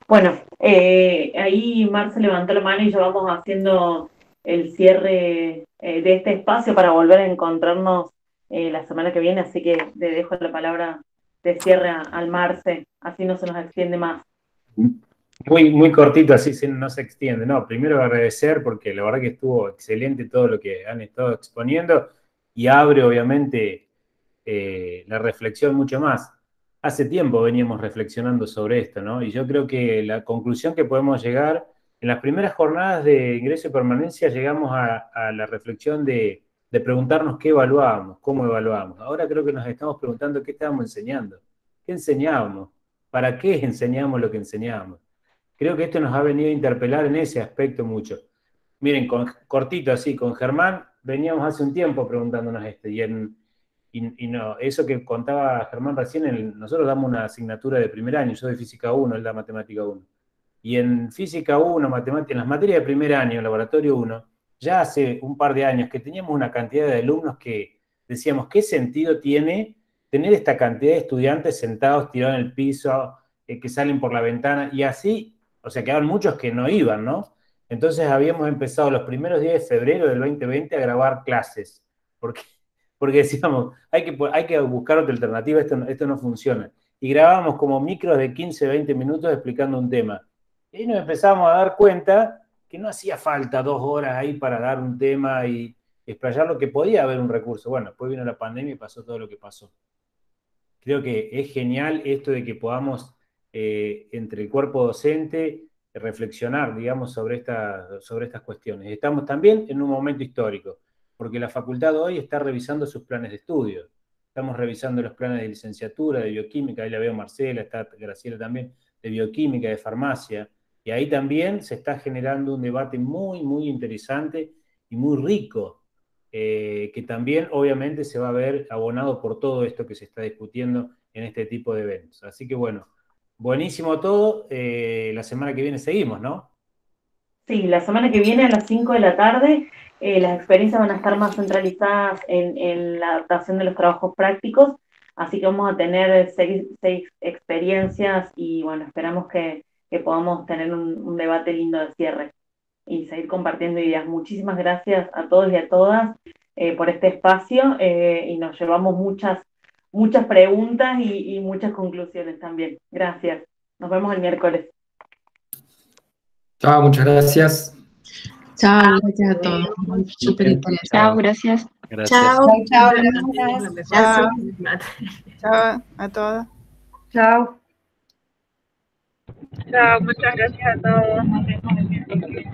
Bueno, ahí Marce levantó la mano y ya vamos haciendo el cierre de este espacio para volver a encontrarnos la semana que viene, así que le dejo la palabra de cierre al Marce, así no se nos extiende más. Muy cortito, así no se extiende. No, primero agradecer porque la verdad que estuvo excelente todo lo que han estado exponiendo y abre obviamente la reflexión mucho más. Hace tiempo veníamos reflexionando sobre esto, ¿no? Y yo creo que la conclusión que podemos llegar, en las primeras jornadas de ingreso y permanencia llegamos a la reflexión de preguntarnos qué evaluábamos, cómo evaluábamos. Ahora creo que nos estamos preguntando qué estábamos enseñando, qué enseñábamos, para qué enseñábamos lo que enseñábamos. Creo que esto nos ha venido a interpelar en ese aspecto mucho. Miren, cortito así, con Germán veníamos hace un tiempo preguntándonos esto, y no, eso que contaba Germán recién, nosotros damos una asignatura de primer año, yo de Física 1, él da Matemática 1. Y en Física 1, Matemática, en las materias de primer año, Laboratorio 1, ya hace un par de años que teníamos una cantidad de alumnos que decíamos, ¿qué sentido tiene tener esta cantidad de estudiantes sentados, tirados en el piso, que salen por la ventana? Y así, o sea, quedaban muchos que no iban, ¿no? Entonces habíamos empezado los primeros días de febrero del 2020 a grabar clases, porque decíamos, hay que buscar otra alternativa, esto no funciona. Y grabábamos como micros de 15, 20 minutos explicando un tema. Y nos empezamos a dar cuenta que no hacía falta 2 horas ahí para dar un tema y explayar lo que podía haber un recurso. Bueno, después vino la pandemia y pasó todo lo que pasó. Creo que es genial esto de que podamos, entre el cuerpo docente, reflexionar, digamos, sobre estas cuestiones. Estamos también en un momento histórico, porque la facultad hoy está revisando sus planes de estudio. Estamos revisando los planes de licenciatura, de bioquímica, ahí la veo Marcela, está Graciela también, de bioquímica, de farmacia, y ahí también se está generando un debate muy, muy interesante y muy rico, que también obviamente se va a ver abonado por todo esto que se está discutiendo en este tipo de eventos. Así que bueno, buenísimo todo. La semana que viene seguimos, ¿no? Sí, la semana que viene a las 5 de la tarde las experiencias van a estar más centralizadas en la adaptación de los trabajos prácticos, así que vamos a tener seis experiencias y bueno, esperamos que podamos tener un debate lindo de cierre y seguir compartiendo ideas. Muchísimas gracias a todos y a todas por este espacio y nos llevamos muchas preguntas y muchas conclusiones también. Gracias. Nos vemos el miércoles. Chao, muchas gracias. Chao, gracias a todos. Súper interesante. Chao, gracias. Gracias. Chao, Chao, gracias. Chao. Chao a todos. Chao. Chao, muchas gracias a todos. Nos vemos el miércoles.